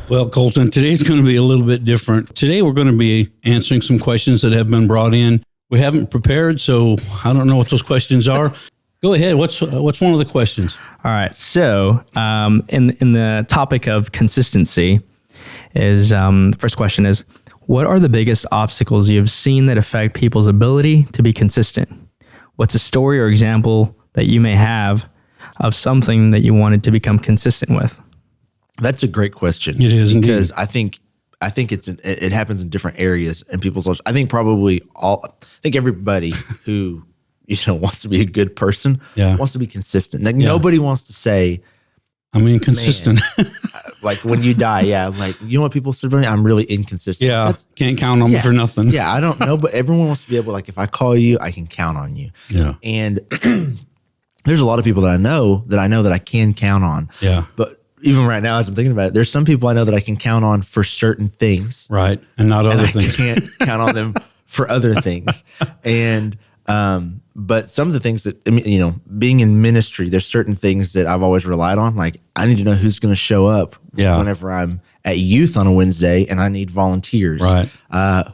Well, Colton, today's going to be a little bit different. Today, we're going to be answering some questions that have been brought in. We haven't prepared, so I don't know what those questions are. Go ahead. What's one of the questions? All right. So, in the topic of consistency, is the first question is, what are the biggest obstacles you have seen that affect people's ability to be consistent? What's a story or example that you may have of something that you wanted to become consistent with? That's a great question. It is, because indeed. I think it happens in different areas in people's lives. I think everybody who wants to be a good person wants to be consistent. Like nobody wants to say, I'm inconsistent. Like when you die, like you know what people say, I'm really inconsistent. Yeah, can't count on me for nothing. Yeah, I don't know, but everyone wants to be able, like, if I call you, I can count on you. Yeah, and there's a lot of people that I know that I can count on. Yeah, but even right now, as I'm thinking about it, there's some people I know that I can count on for certain things, right, and not other things. I can't count on them for other things, and but some of the things that, being in ministry, there's certain things that I've always relied on. Like, I need to know who's going to show up whenever I'm at youth on a Wednesday and I need volunteers. Right.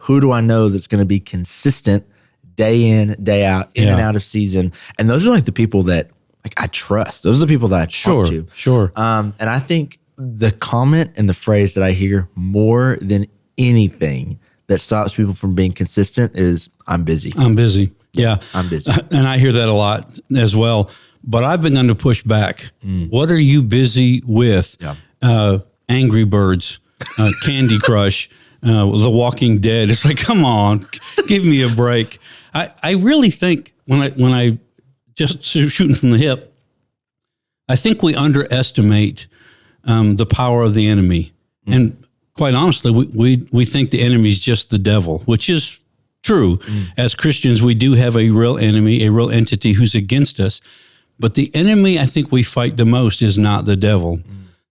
Who do I know that's going to be consistent day in, day out, in and out of season? And those are like the people that I trust. Those are the people that I talk to. Sure. And I think the comment and the phrase that I hear more than anything that stops people from being consistent is, I'm busy. I'm busy. Yeah. I'm busy. And I hear that a lot as well. But I've begun to push back. What are you busy with? Yeah. Angry Birds, Candy Crush, The Walking Dead. It's like, come on, give me a break. I really think when I just shooting from the hip, I think we underestimate the power of the enemy. And quite honestly, we think the enemy is just the devil, which is true. As Christians, we do have a real enemy, a real entity who's against us. But the enemy I think we fight the most is not the devil.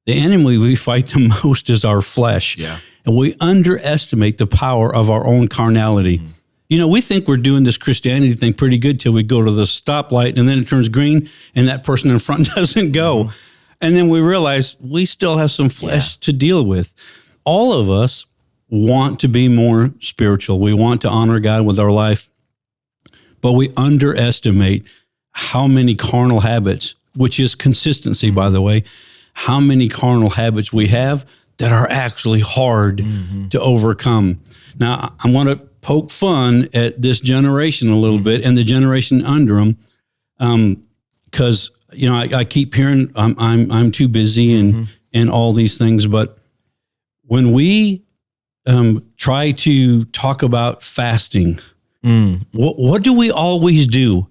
The enemy we fight the most is our flesh. Yeah. And we underestimate the power of our own carnality. We think we're doing this Christianity thing pretty good till we go to the stoplight and then it turns green and that person in front doesn't go. And then we realize we still have some flesh to deal with. All of us want to be more spiritual. We want to honor God with our life, but we underestimate how many carnal habits, which is consistency, by the way, how many carnal habits we have that are actually hard to overcome. Now, I want to poke fun at this generation a little bit and the generation under them, because I keep hearing I'm too busy and all these things. But when we try to talk about fasting, what do we always do?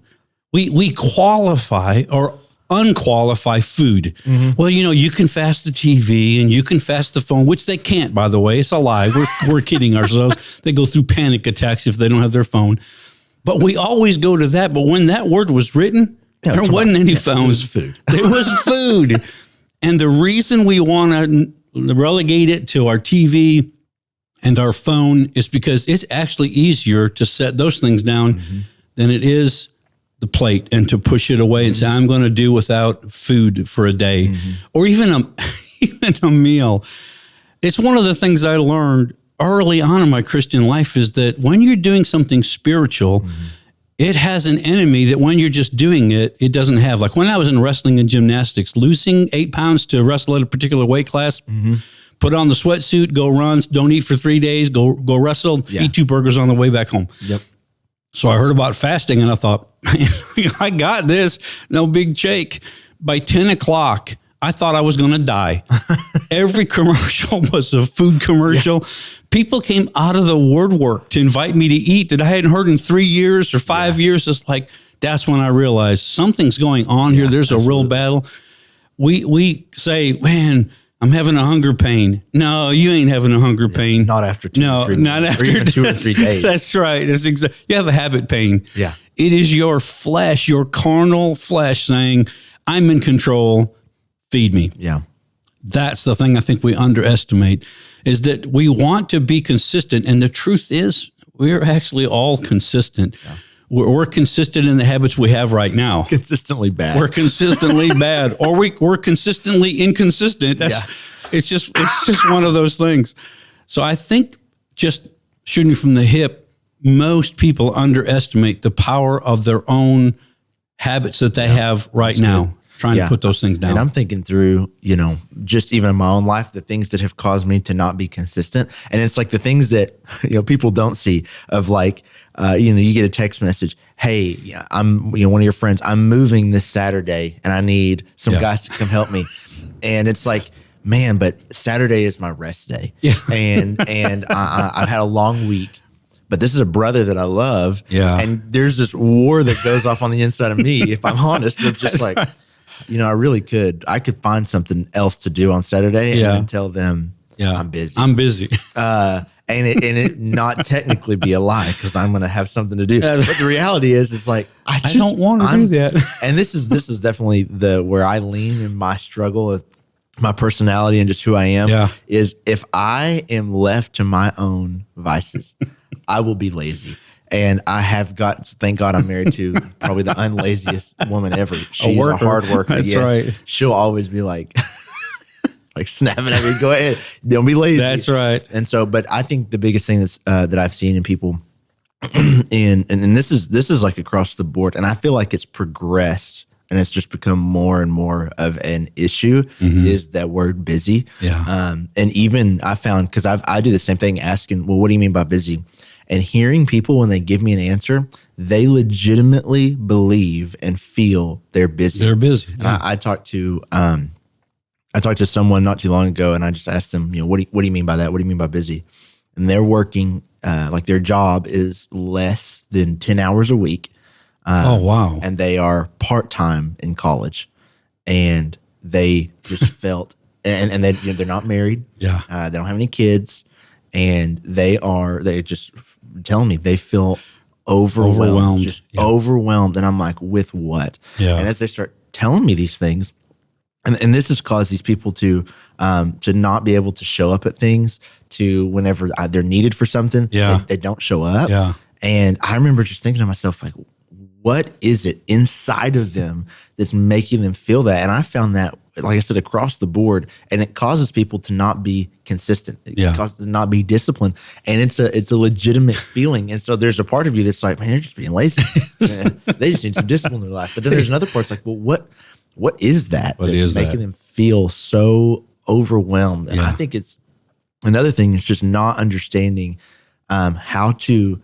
We qualify or unqualify food. Well, you can fast the TV and you can fast the phone, which they can't, by the way. It's a lie. We're kidding ourselves. They go through panic attacks if they don't have their phone. But we always go to that. But when that word was written, there wasn't any phones. It was food. It was food. And the reason we want to relegate it to our TV and our phone is because it's actually easier to set those things down than it is the plate and to push it away and say, I'm going to do without food for a day or even a meal. It's one of the things I learned early on in my Christian life is that when you're doing something spiritual, it has an enemy that when you're just doing it, it doesn't have. Like when I was in wrestling and gymnastics, losing 8 pounds to wrestle at a particular weight class, put on the sweatsuit, go run, don't eat for 3 days, go wrestle, eat 2 burgers on the way back home. Yep. So I heard about fasting and I thought, I got this, no big shake. By 10 o'clock, I thought I was going to die. Every commercial was a food commercial. Yeah. People came out of the woodwork to invite me to eat that I hadn't heard in 3 years or 5 years. It's like, that's when I realized something's going on here. There's a real battle. We say, man, I'm having a hunger pain. No, you ain't having a hunger pain. Not after 2 or 3 not days, after or even 2 or 3 days. That's right. That's you have a habit pain. Yeah. It is your flesh, your carnal flesh saying, I'm in control, feed me. Yeah. That's the thing I think we underestimate is that we want to be consistent. And the truth is we're actually all consistent. Yeah. We're consistent in the habits we have right now. Consistently bad. We're consistently bad, or we're consistently inconsistent. It's just one of those things. So I think just shooting from the hip, most people underestimate the power of their own habits that they have right now, trying to put those things down. And I'm thinking through, just even in my own life, the things that have caused me to not be consistent. And it's like the things that, people don't see of like, you get a text message, hey, I'm, one of your friends, I'm moving this Saturday and I need some guys to come help me. And it's like, man, but Saturday is my rest day. Yeah. And I've had a long week, but this is a brother that I love. Yeah. And there's this war that goes off on the inside of me. If I'm honest, it's just like, I could find something else to do on Saturday and then tell them I'm busy. I'm busy. And it not technically be a lie because I'm going to have something to do. But the reality is, it's like, I don't want to do that. And this is definitely where I lean in my struggle of my personality and just who I am is if I am left to my own vices, I will be lazy. And I have thank God I'm married to probably the unlaziest woman ever. She's a hard worker. That's right. She'll always be like snapping at me, go ahead, don't be lazy. That's right. And so, but I think the biggest thing that's, that I've seen in people and this is like across the board, and I feel like it's progressed and it's just become more and more of an issue is that word busy. Yeah. And even I found, because I do the same thing, asking, well, what do you mean by busy? And hearing people, when they give me an answer, they legitimately believe and feel they're busy. They're busy. Yeah. I talked to someone not too long ago, and I just asked them, what do you mean by that? What do you mean by busy? And they're working, like their job is less than 10 hours a week. Oh, wow. And they are part-time in college, and they just felt, and they're not married. Yeah. They don't have any kids, and they just telling me they feel overwhelmed. Just overwhelmed. And I'm like, with what? Yeah. And as they start telling me these things, and this has caused these people to not be able to show up at things, to whenever they're needed for something, they don't show up. Yeah. And I remember just thinking to myself, like, what is it inside of them that's making them feel that? And I found that, like I said, across the board, and it causes people to not be consistent. It causes them to not be disciplined, and it's a legitimate feeling. And so there's a part of you that's like, man, they're just being lazy. They just need some discipline in their life. But then there's another part that's like, well, what is that that's making them feel so overwhelmed? And I think it's another thing is just not understanding how to,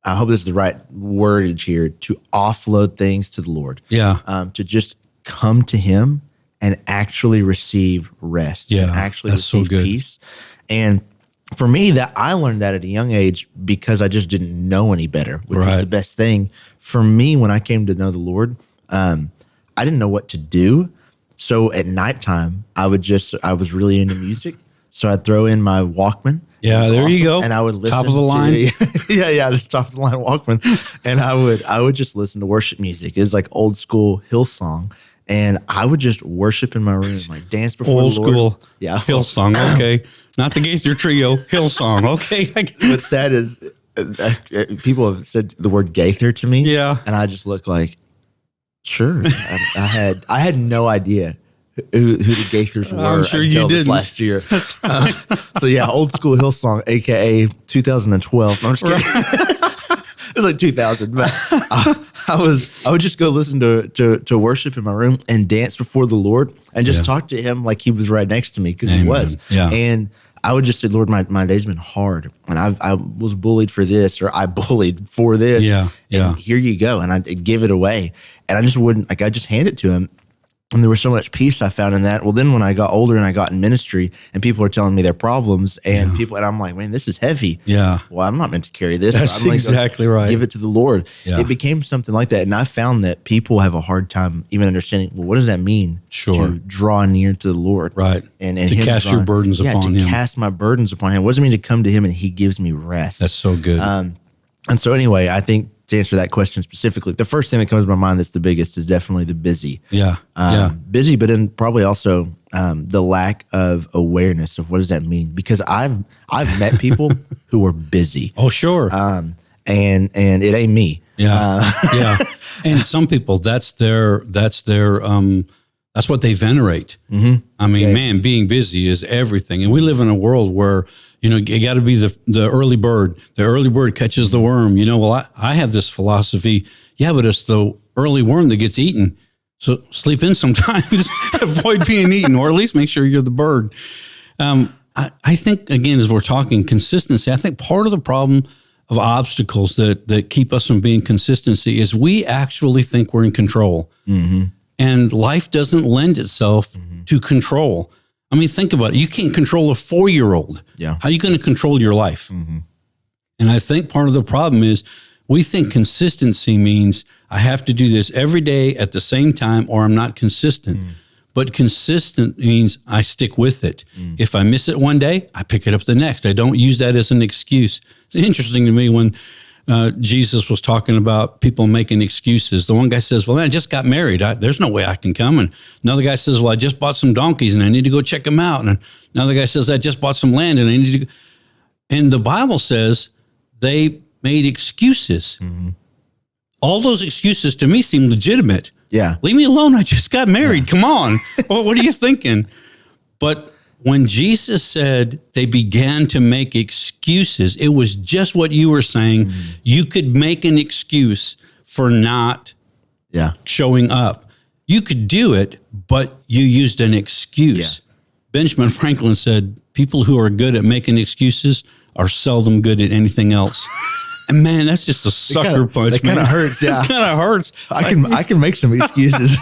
I hope this is the right wordage here, to offload things to the Lord. Yeah. To just come to Him and actually receive rest. Yeah. And actually That's receive so good. peace. And for me, that I learned that at a young age because I just didn't know any better, which was the best thing. For me, when I came to know the Lord, I didn't know what to do. So at nighttime, I was really into music. So I'd throw in my Walkman. Yeah, there you go. And I would listen top of the line. Just top of the line Walkman. And I would just listen to worship music. It was like old school Hillsong. And I would just worship in my room, like dance before old the Lord. Old school Hillsong, okay. Not the Gaither Trio, Hillsong, okay. What's sad is people have said the word Gaither to me. Yeah. And I just look like, sure. I had no idea who the Gaithers were I'm sure until you this didn't. last year. So yeah, old school Hillsong, aka 2012. No, I'm just kidding. It was like 2000, but I would just go listen to worship in my room and dance before the Lord and just talk to Him like He was right next to me, because He was. Yeah. And I would just say, Lord, my day's been hard, and I was bullied for this, or I bullied for this. Yeah. And here you go. And I'd give it away. And I just wouldn't, I just hand it to Him. And there was so much peace I found in that. Well, then when I got older and I got in ministry and people are telling me their problems and I'm like, man, this is heavy. Yeah. Well, I'm not meant to carry this. That's I'm exactly right. Give it to the Lord. Yeah. It became something like that. And I found that people have a hard time even understanding, well, what does that mean? Sure. To draw near to the Lord. Right. And to cast your burdens upon Him. To cast my burdens upon Him. What does it mean to come to Him and He gives me rest? That's so good. And so anyway, I think to answer that question specifically, the first thing that comes to my mind that's the biggest is definitely the busy. Yeah. Busy, but then probably also the lack of awareness of what does that mean? Because I've met people who were busy. Oh, sure. And it ain't me. Yeah. Yeah. And some people, that's their That's what they venerate. I mean, man, being busy is everything. And we live in a world where, you got to be the early bird. The early bird catches the worm. Well, I have this philosophy. Yeah, but it's the early worm that gets eaten. So sleep in sometimes, avoid being eaten, or at least make sure you're the bird. I think, again, as we're talking consistency, I think part of the problem of obstacles that keep us from being consistency is we actually think we're in control. And life doesn't lend itself to control. I mean, think about it. You can't control a 4-year-old. Yeah. How are you going to control your life? And I think part of the problem is we think consistency means I have to do this every day at the same time or I'm not consistent. But consistent means I stick with it. If I miss it one day, I pick it up the next. I don't use that as an excuse. It's interesting to me when Jesus was talking about people making excuses. The one guy says, well, man, I just got married. There's no way I can come. And another guy says, well, I just bought some donkeys and I need to go check them out. And another guy says, I just bought some land and I need to go. And the Bible says they made excuses. All those excuses to me seem legitimate. Yeah. Leave me alone. I just got married. Come on. What are you thinking? But when Jesus said they began to make excuses, it was just what you were saying. You could make an excuse for not showing up. You could do it, but you used an excuse. Benjamin Franklin said, people who are good at making excuses are seldom good at anything else. And man, that's just a sucker punch. It kind of hurts. Yeah, it kind of hurts. I can make some excuses.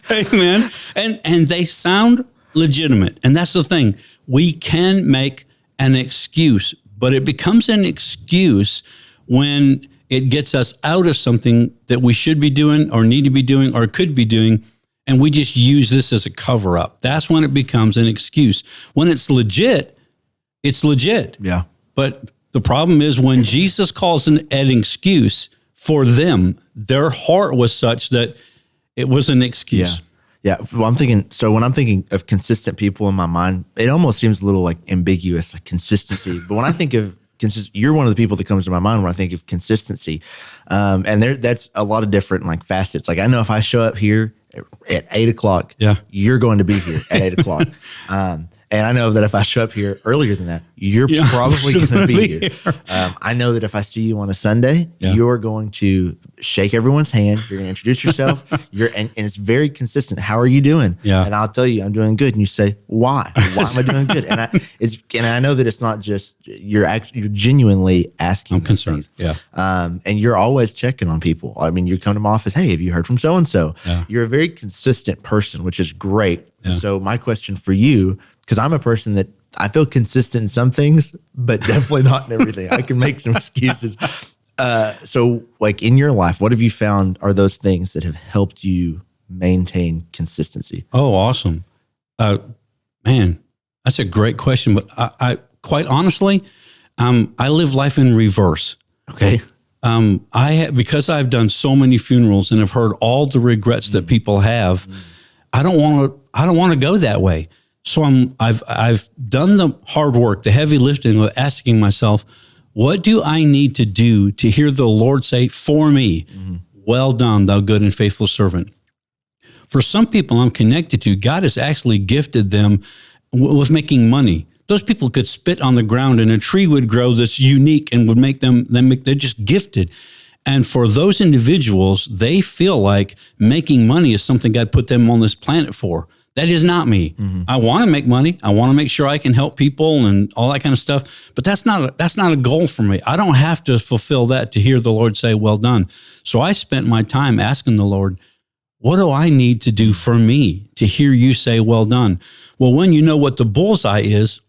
Hey, man, and they sound legitimate. And that's the thing. We can make an excuse, but it becomes an excuse when it gets us out of something that we should be doing or need to be doing or could be doing. And we just use this as a cover up. That's when it becomes an excuse. When it's legit, it's legit. Yeah. But the problem is when Jesus calls an excuse for them, their heart was such that it was an excuse. Yeah. Well, when I'm thinking of consistent people in my mind, it almost seems a little like ambiguous, like consistency. But when I think of you're one of the people that comes to my mind when I think of consistency. And that's a lot of different like facets. Like I know if I show up here at 8:00, you're going to be here at 8:00. And I know that if I show up here earlier than that, you're probably going to be here. I know that if I see you on a Sunday, you're going to shake everyone's hand. You're going to introduce yourself. And it's very consistent. How are you doing? Yeah. And I'll tell you, I'm doing good. And you say, why? Why am I doing good? And I know that it's not just you're genuinely asking. I'm concerned. Things. Yeah. And you're always checking on people. I mean, you come to my office. Hey, have you heard from so and so? You're a very consistent person, which is great. Yeah. So my question for you. Because I'm a person that I feel consistent in some things, but definitely not in everything. I can make some excuses. So like in your life, what have you found are those things that have helped you maintain consistency? Oh, awesome. Man, that's a great question. But I quite honestly, I live life in reverse. Okay. Because I've done so many funerals and have heard all the regrets that people have, I don't want to go that way. So I've done the hard work, the heavy lifting of asking myself, what do I need to do to hear the Lord say for me, well done, thou good and faithful servant? For some people I'm connected to, God has actually gifted them with making money. Those people could spit on the ground and a tree would grow that's unique and would make they're just gifted. And for those individuals, they feel like making money is something God put them on this planet for. That is not me. I want to make money. I want to make sure I can help people and all that kind of stuff. But that's not a goal for me. I don't have to fulfill that to hear the Lord say, well done. So I spent my time asking the Lord, what do I need to do for me to hear you say, well done? Well, when you know what the bullseye is,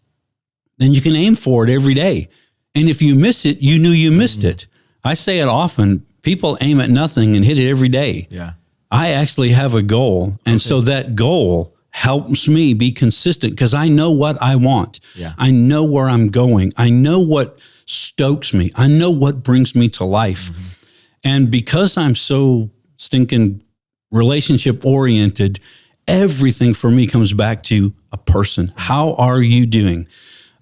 then you can aim for it every day. And if you miss it, you knew you missed it. I say it often, people aim at nothing and hit it every day. Yeah. I actually have a goal. And so that goal helps me be consistent because I know what I want. Yeah. I know where I'm going. I know what stokes me. I know what brings me to life. And because I'm so stinking relationship oriented, everything for me comes back to a person. How are you doing?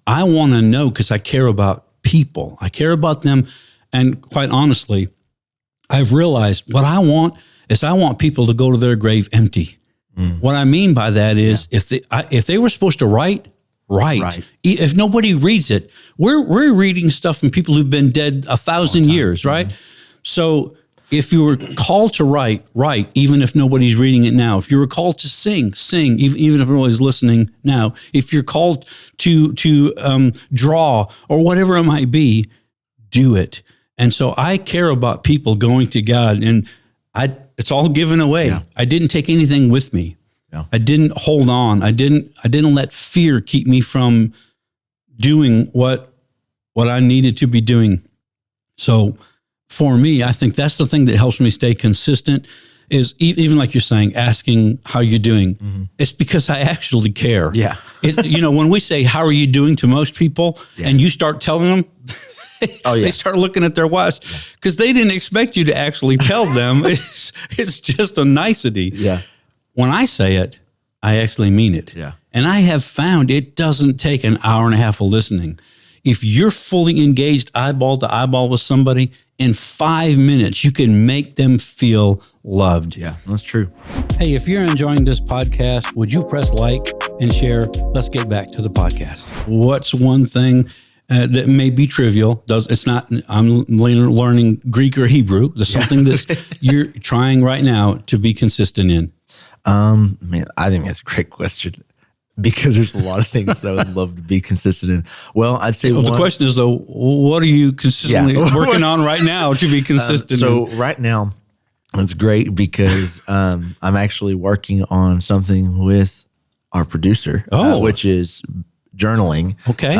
I want to know because I care about people. I care about them. And quite honestly, I've realized what I want is I want people to go to their grave empty. What I mean by that is if they were supposed to write. If nobody reads it, we're reading stuff from people who've been dead 1,000 years, right? So if you were called to write, even if nobody's reading it now. If you were called to sing, even if nobody's listening now. If you're called to draw or whatever it might be, do it. And so I care about people going to God, and it's all given away. Yeah. I didn't take anything with me. Yeah. I didn't hold on. I didn't let fear keep me from doing what I needed to be doing. So for me, I think that's the thing that helps me stay consistent is even like you're saying, asking how you're doing. Mm-hmm. It's because I actually care. Yeah. When we say, how are you doing to most people, and you start telling them, they start looking at their watch because they didn't expect you to actually tell them. It's just a nicety. Yeah. When I say it, I actually mean it. Yeah. And I have found it doesn't take an hour and a half of listening. If you're fully engaged eyeball to eyeball with somebody, in 5 minutes, you can make them feel loved. Yeah, that's true. Hey, if you're enjoying this podcast, would you press like and share? Let's get back to the podcast. What's one thing that may be trivial? It's not, I'm learning Greek or Hebrew. There's something that you're trying right now to be consistent in. Man, I think that's a great question because there's a lot of things that I would love to be consistent in. Well, I'd say the question is though, what are you consistently working on right now to be consistent? Right now, it's great because I'm actually working on something with our producer, which is journaling. Okay.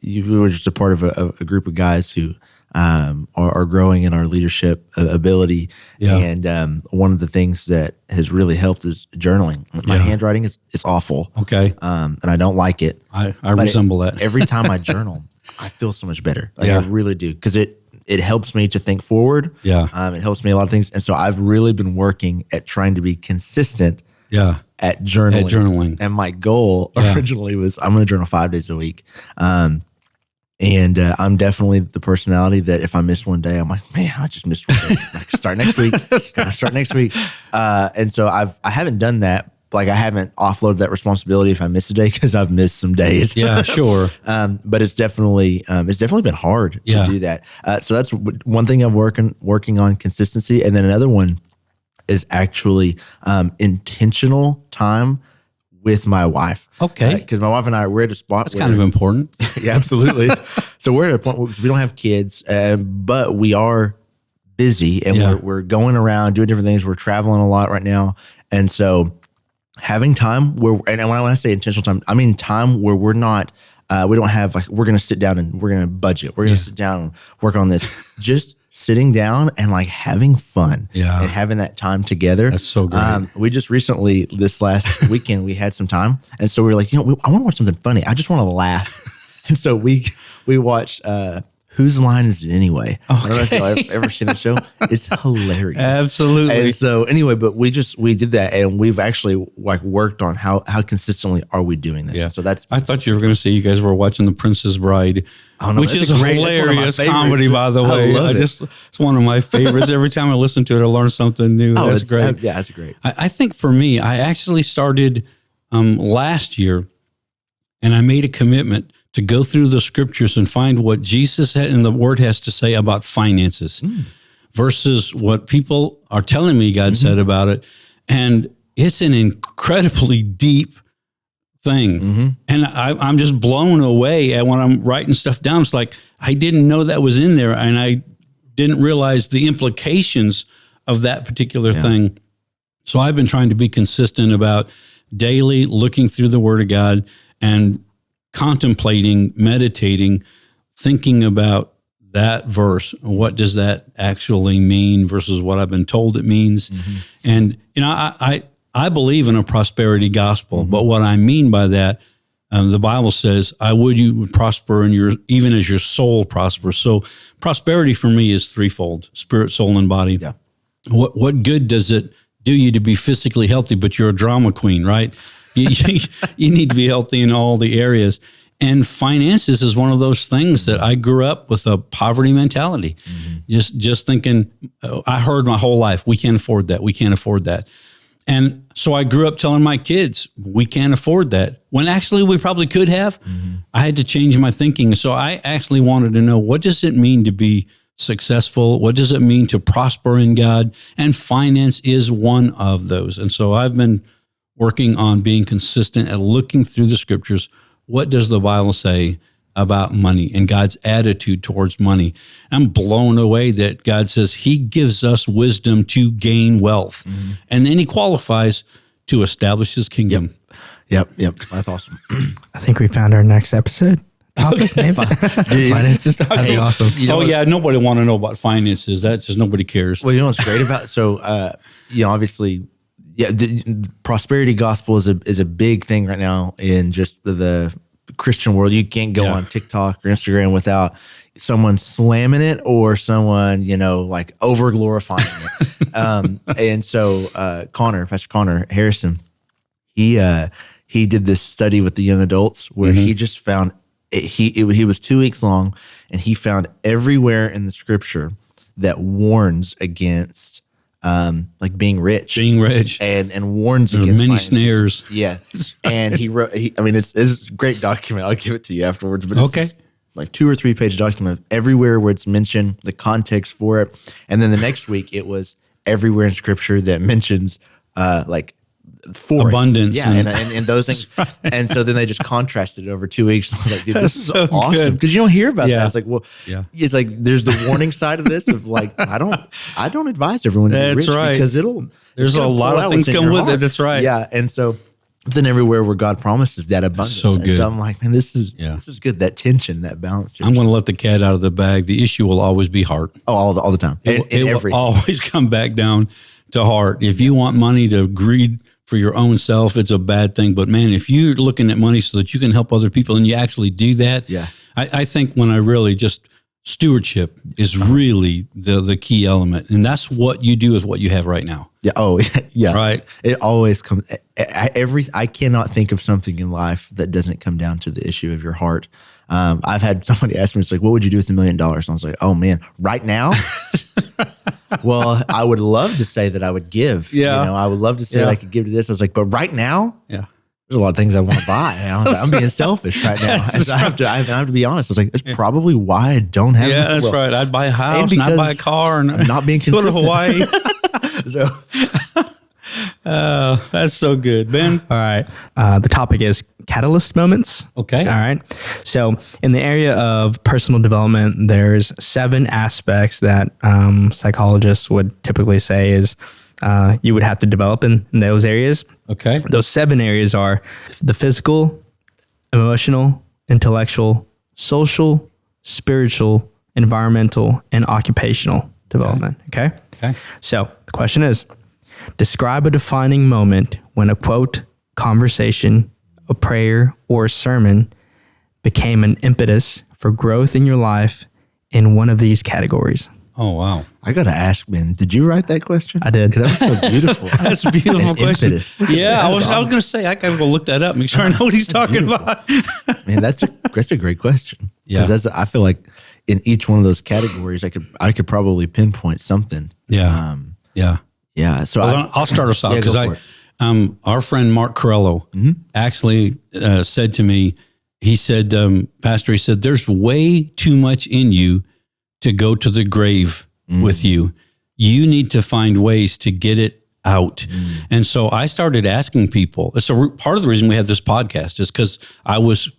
We were just a part of a group of guys who are growing in our leadership ability. Yeah. And one of the things that has really helped is journaling. My handwriting is awful. Okay. And I don't like it. I resemble that. Every time I journal, I feel so much better. I really do. Because it helps me to think forward. Yeah. It helps me a lot of things. And so I've really been working at trying to be consistent at journaling. And my goal originally was I'm going to journal 5 days a week. And I'm definitely the personality that if I miss one day, I'm like, man, I just missed one day. Start next week. And so I haven't done that. Like I haven't offloaded that responsibility if I miss a day because I've missed some days. Yeah, sure. But it's definitely been hard to do that. So that's one thing I'm working on consistency. And then another one is actually intentional time with my wife. Okay. Because my wife and I, we're at a spot. That's kind of important. Yeah, absolutely. So we're at a point where we don't have kids, but we are busy and we're going around doing different things. We're traveling a lot right now. And so having time where, and when I say intentional time, I mean time where we're not, we don't have like, we're going to sit down and we're going to budget. We're going to sit down and work on this. Just sitting down and like having fun and having that time together. That's so great. We just recently, this last weekend, we had some time. And so we were like, I want to watch something funny. I just want to laugh. And so we watched Whose Line Is It Anyway? Okay. I don't know if you've ever seen the show. It's hilarious. Absolutely. And so anyway, but we did that and we've actually like worked on how consistently are we doing this. Yeah. So that's. I thought you were going to say you guys were watching The Princess Bride, which is a hilarious comedy, by the way. It's one of my favorites. Every time I listen to it, I learn something new. That's great. Yeah, that's great. I think for me, I actually started last year and I made a commitment to go through the scriptures and find what Jesus had in the Word has to say about finances versus what people are telling me God said about it. And it's an incredibly deep thing. And I'm just blown away at when I'm writing stuff down. It's like, I didn't know that was in there. And I didn't realize the implications of that particular thing. So I've been trying to be consistent about daily looking through the Word of God and contemplating, meditating, thinking about that verse. What does that actually mean versus what I've been told it means? And, I believe in a prosperity gospel, but what I mean by that, the Bible says, you would prosper even as your soul prospers. So prosperity for me is threefold: spirit, soul, and body. Yeah. What good does it do you to be physically healthy, but you're a drama queen, right? You need to be healthy in all the areas. And finances is one of those things that I grew up with a poverty mentality. Just thinking, I heard my whole life, we can't afford that. We can't afford that. And so I grew up telling my kids, we can't afford that. When actually we probably could have. I had to change my thinking. So I actually wanted to know, what does it mean to be successful? What does it mean to prosper in God? And finance is one of those. And so I've been working on being consistent at looking through the scriptures. What does the Bible say about money and God's attitude towards money? I'm blown away that God says he gives us wisdom to gain wealth. And then he qualifies to establish his kingdom. Yep. That's awesome. I think we found our next episode topic. Maybe. Finances. I think awesome. Nobody want to know about finances. That's just nobody cares. Well, you know what's great about obviously, the prosperity gospel is a big thing right now in just the Christian world. You can't go on TikTok or Instagram without someone slamming it or someone, like over glorifying it. And so Pastor Connor Harrison, he did this study with the young adults where he just found he was 2 weeks long, and he found everywhere in the scripture that warns against being rich and warns against many finances. snares. Yeah. And he wrote, it's a great document. I'll give it to you afterwards, but it's this, like 2 or 3 page document of everywhere where it's mentioned, the context for it. And then the next week it was everywhere in scripture that mentions for abundance. And those things. Right. And so then they just contrasted it over 2 weeks. And I was like, dude, this is so awesome. Because you don't hear about that. It's like, it's like, there's the warning side of this of like, I don't advise everyone to be rich because there's a lot of things come with it. That's right. Yeah. And so then everywhere where God promises that abundance. So good. And so I'm like, man, this is good. That tension, that balance. I'm going to let the cat out of the bag. The issue will always be heart. Oh, all the time. It will always come back down to heart. If you want money to greed for your own self, it's a bad thing. But man, if you're looking at money so that you can help other people and you actually do that, I think when I really just stewardship is really the key element. And that's what you do is what you have right now. Yeah. Oh, yeah. Right. It always comes I cannot think of something in life that doesn't come down to the issue of your heart. I've had somebody ask me, it's like, what would you do with $1 million? And I was like, oh man, right now? Well, I would love to say that I would give. Yeah. I would love to say I could give to this. I was like, but right now, there's a lot of things I want to buy. I was like, I'm being selfish right now. So I have to be honest. I was like, that's probably why I don't have. Yeah, that's right. I'd buy a house, and I'd buy a car, and I'm not being consistent. Go to Hawaii. So. That's so good, Ben. All right. The topic is catalyst moments. Okay. All right. So in the area of personal development, there's 7 aspects that psychologists would typically say is you would have to develop in those areas. Okay. Those 7 areas are the physical, emotional, intellectual, social, spiritual, environmental, and occupational development. Okay. So the question is, describe a defining moment when a quote, conversation, a prayer, or a sermon became an impetus for growth in your life in one of these categories. Oh, wow. I got to ask, Ben, did you write that question? I did. Because that was so beautiful. That's a beautiful question. Impetus. Yeah, I was going to say, I got to go look that up, make sure I know what he's talking about. Man, that's a great question. Because I feel like in each one of those categories, I could probably pinpoint something. Yeah. Yeah. So I'll start us off because our friend Mark Corello actually said to me, he said, Pastor, he said, there's way too much in you to go to the grave with you. You need to find ways to get it out. And so I started asking people. So part of the reason we have this podcast is because I was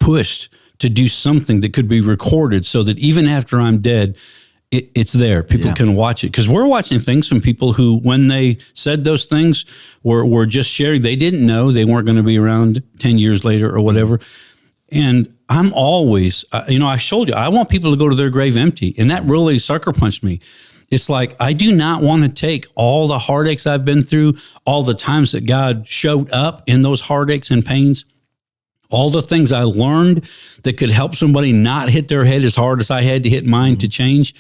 pushed to do something that could be recorded so that even after I'm dead, it's there. People can watch it. Because we're watching things from people who, when they said those things, were just sharing. They didn't know they weren't going to be around 10 years later or whatever. And I'm always, I told you, I want people to go to their grave empty. And that really sucker punched me. It's like, I do not want to take all the heartaches I've been through, all the times that God showed up in those heartaches and pains, all the things I learned that could help somebody not hit their head as hard as I had to hit mine to change.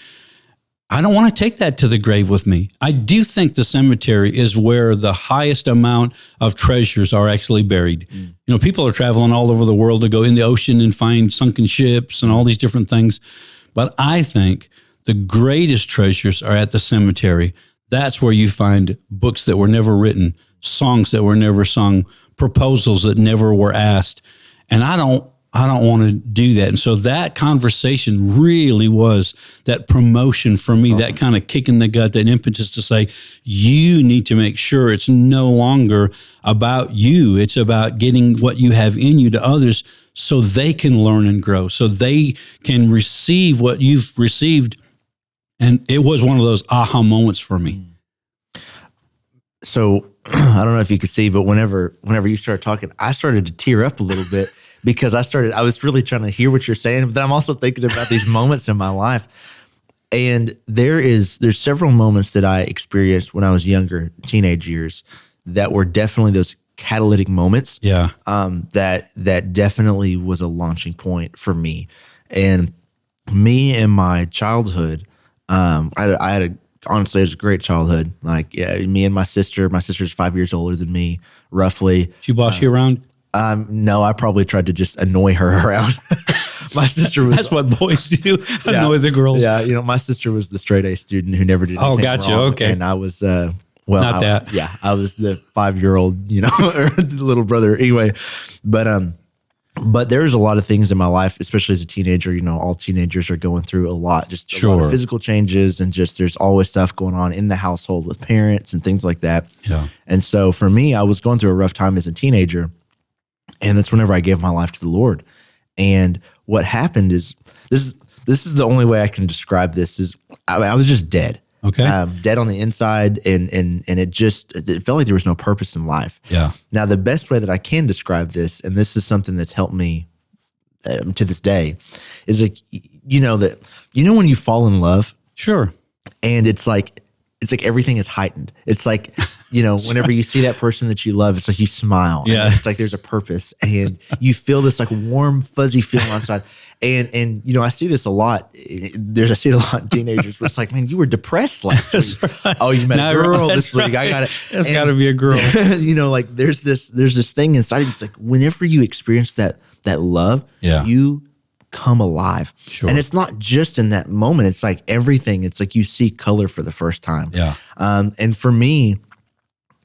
I don't want to take that to the grave with me. I do think the cemetery is where the highest amount of treasures are actually buried. People are traveling all over the world to go in the ocean and find sunken ships and all these different things. But I think the greatest treasures are at the cemetery. That's where you find books that were never written, songs that were never sung, proposals that never were asked. And I don't want to do that. And so that conversation really was that promotion for me, that kind of kick in the gut, that impetus to say, you need to make sure it's no longer about you. It's about getting what you have in you to others so they can learn and grow, so they can receive what you've received. And it was one of those aha moments for me. So I don't know if you could see, but whenever you started talking, I started to tear up a little bit because I was really trying to hear what you're saying, but then I'm also thinking about these moments in my life. And there's several moments that I experienced when I was younger, teenage years, that were definitely those catalytic moments. Yeah. That definitely was a launching point for me. And me in my childhood, honestly, it was a great childhood. Like, yeah, me and my sister's 5 years older than me, roughly. Did she boss you around? No, I probably tried to just annoy her around. My sister was. That's what boys do. Annoy the girls. Yeah, my sister was the straight A student who never did anything gotcha. wrong. Okay. And I was, Not that. Yeah, I was the 5-year-old, or the little brother. Anyway, but there's a lot of things in my life, especially as a teenager. All teenagers are going through a lot, just a lot of physical changes, and just there's always stuff going on in the household with parents and things like that. Yeah. And so for me, I was going through a rough time as a teenager, and that's whenever I gave my life to the Lord. And what happened is this is the only way I can describe this is I was just dead. Okay. Dead on the inside, and it felt like there was no purpose in life. Yeah. Now, the best way that I can describe this, and this is something that's helped me to this day, is like when you fall in love, Sure. and it's like everything is heightened. It's like whenever you see that person that you love, it's like you smile. Yeah. And it's like there's a purpose, and you feel this like warm, fuzzy feeling inside. And I see this a lot. I see it a lot in teenagers where it's like, man, you were depressed last week. Right. Oh, you met a girl this week. I got it. It's got to be a girl. Like there's this thing inside of you. It's like whenever you experience that love, you come alive. Sure. And it's not just in that moment. It's like everything. It's like you see color for the first time. Yeah. And for me,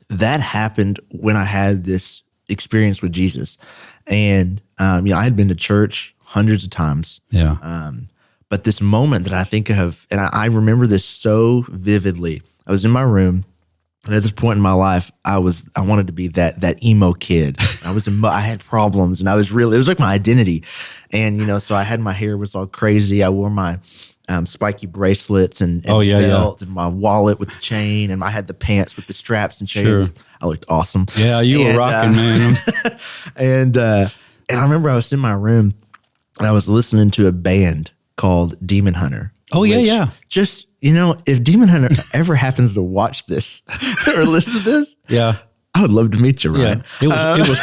that happened when I had this experience with Jesus. And I had been to church hundreds of times. Yeah. But this moment that I think of, and I remember this so vividly. I was in my room, and at this point in my life, I wanted to be that emo kid. I had problems, and it was like my identity. And so I had my hair was all crazy. I wore my spiky bracelets and belt and my wallet with the chain, and I had the pants with the straps and chains. Sure. I looked awesome. Yeah, you were rocking, man. And I remember I was in my room, and I was listening to a band called Demon Hunter. Oh, yeah. Just, if Demon Hunter ever happens to watch this or listen to this, yeah, I would love to meet you, Ryan. Yeah. It was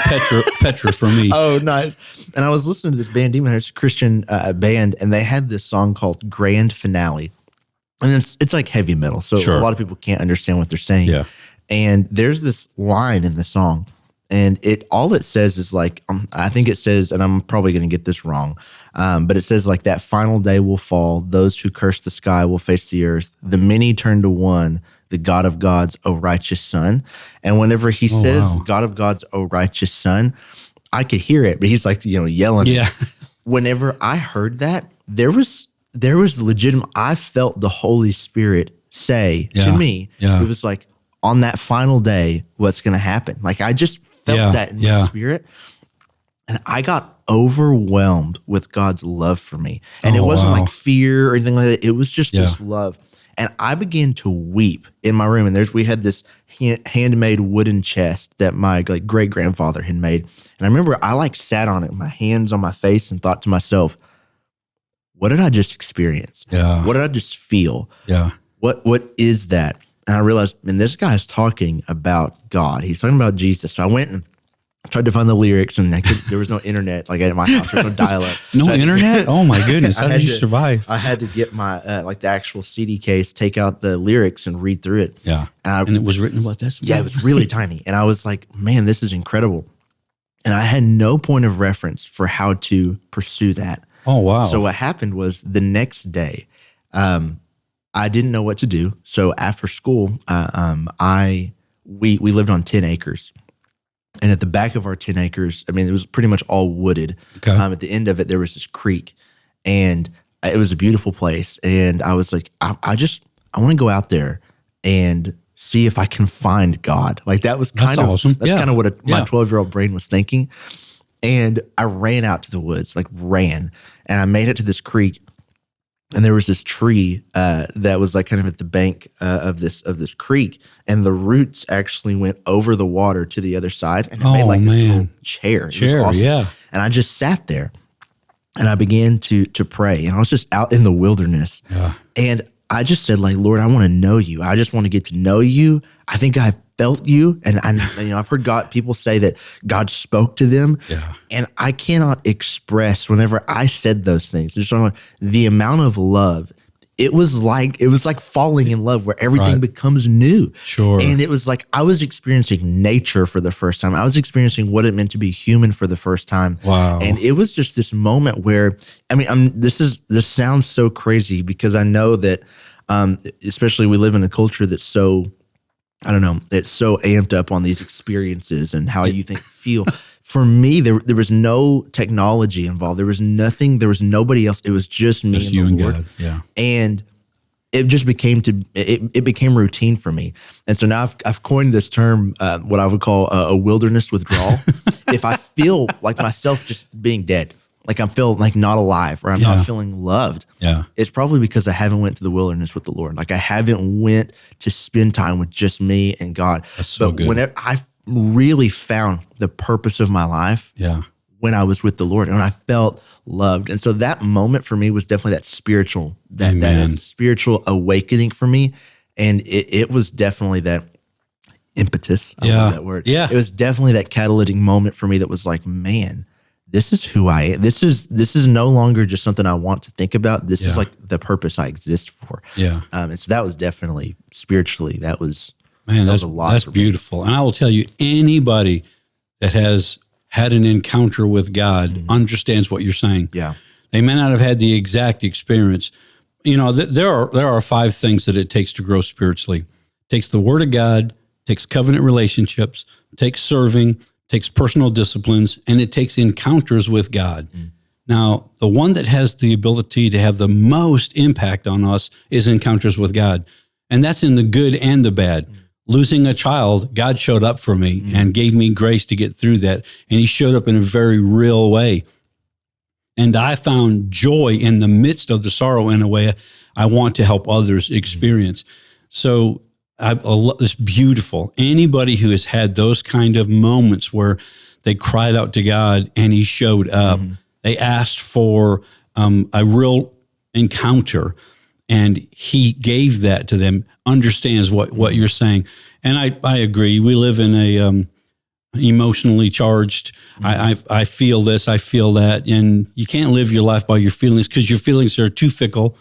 Petra for me. Oh, nice. And I was listening to this band, Demon Hunter, it's a Christian band, and they had this song called Grand Finale. And it's like heavy metal, so a lot of people can't understand what they're saying. Yeah. And there's this line in the song, and all it says is like, I think it says, and I'm probably going to get this wrong, but it says like, that final day will fall. Those who curse the sky will face the earth. The many turn to one, the God of gods, O righteous son. And whenever he says, God of gods, O righteous son, I could hear it, but he's like, yelling. Yeah. Whenever I heard that, there was legitimate, I felt the Holy Spirit say to me, it was like, on that final day, what's going to happen? Like, I just felt that in my spirit. And I got overwhelmed with God's love for me. And it wasn't like fear or anything like that. It was just this love. And I began to weep in my room. And we had this handmade wooden chest that my great grandfather had made. And I remember I sat on it, my hands on my face, and thought to myself, what did I just experience? Yeah. What did I just feel? Yeah. What is that? And I realized, man, this guy's talking about God. He's talking about Jesus. So I went and tried to find the lyrics, and there was no internet. Like at my house, there was no dial-up. No internet? Oh my goodness! How did you survive? I had to get my the actual CD case, take out the lyrics, and read through it. Yeah, and it was written what this? Yeah, it was really tiny, and I was like, man, this is incredible. And I had no point of reference for how to pursue that. Oh wow! So what happened was the next day, I didn't know what to do. So after school, we lived on 10 acres. And at the back of our 10 acres, I mean, it was pretty much all wooded. Okay. At the end of it, there was this creek. And it was a beautiful place. And I was like, I want to go out there and see if I can find God. Like that was kind of awesome. That's kind of what my 12-year-old brain was thinking. And I ran out to the woods, and I made it to this creek. And there was this tree that was like kind of at the bank of this creek, and the roots actually went over the water to the other side, and it made like this little chair. It was awesome. Yeah. And I just sat there, and I began to pray, and I was just out in the wilderness, and I just said, like, Lord, I want to know you. I just want to get to know you. I think I felt you, and I've heard people say that God spoke to them, and I cannot express whenever I said those things. Just the amount of love. It was like falling in love, where everything becomes new. Sure. And it was like I was experiencing nature for the first time. I was experiencing what it meant to be human for the first time. Wow. And it was just this moment where, I mean, this sounds so crazy, because I know that, especially we live in a culture that's so, I don't know, it's so amped up on these experiences and how you feel. For me, there was no technology involved. There was nothing. There was nobody else. It was just me and you the and Lord. God. Yeah. And it just became it became routine for me. And so now I've coined this term, what I would call a wilderness withdrawal. If I feel like myself just being dead, like I'm feeling like not alive, or I'm not feeling loved, it's probably because I haven't went to the wilderness with the Lord. Like I haven't went to spend time with just me and God. That's so good. Whenever I really found the purpose of my life, when I was with the Lord, and I felt loved. And so that moment for me was definitely that spiritual awakening for me. And it was definitely that impetus. I love that word. Yeah. It was definitely that catalytic moment for me that was like, man, this is who I am. This is no longer just something I want to think about. This is like the purpose I exist for. Yeah. And so that was definitely spiritually, that was a lot. That's beautiful. And I will tell you, anybody that has had an encounter with God understands what you're saying. Yeah. They may not have had the exact experience. You know, there are 5 things that it takes to grow spiritually. It takes the Word of God, it takes covenant relationships, it takes serving, it takes personal disciplines, and it takes encounters with God. Now, the one that has the ability to have the most impact on us is encounters with God. And that's in the good and the bad. Losing a child, God showed up for me and gave me grace to get through that. And he showed up in a very real way. And I found joy in the midst of the sorrow in a way I want to help others experience. So it's beautiful. Anybody who has had those kind of moments where they cried out to God and he showed up, they asked for a real encounter, and he gave that to them, understands what you're saying. And I agree. We live in a emotionally charged, I feel this, I feel that. And you can't live your life by your feelings, because your feelings are too fickle.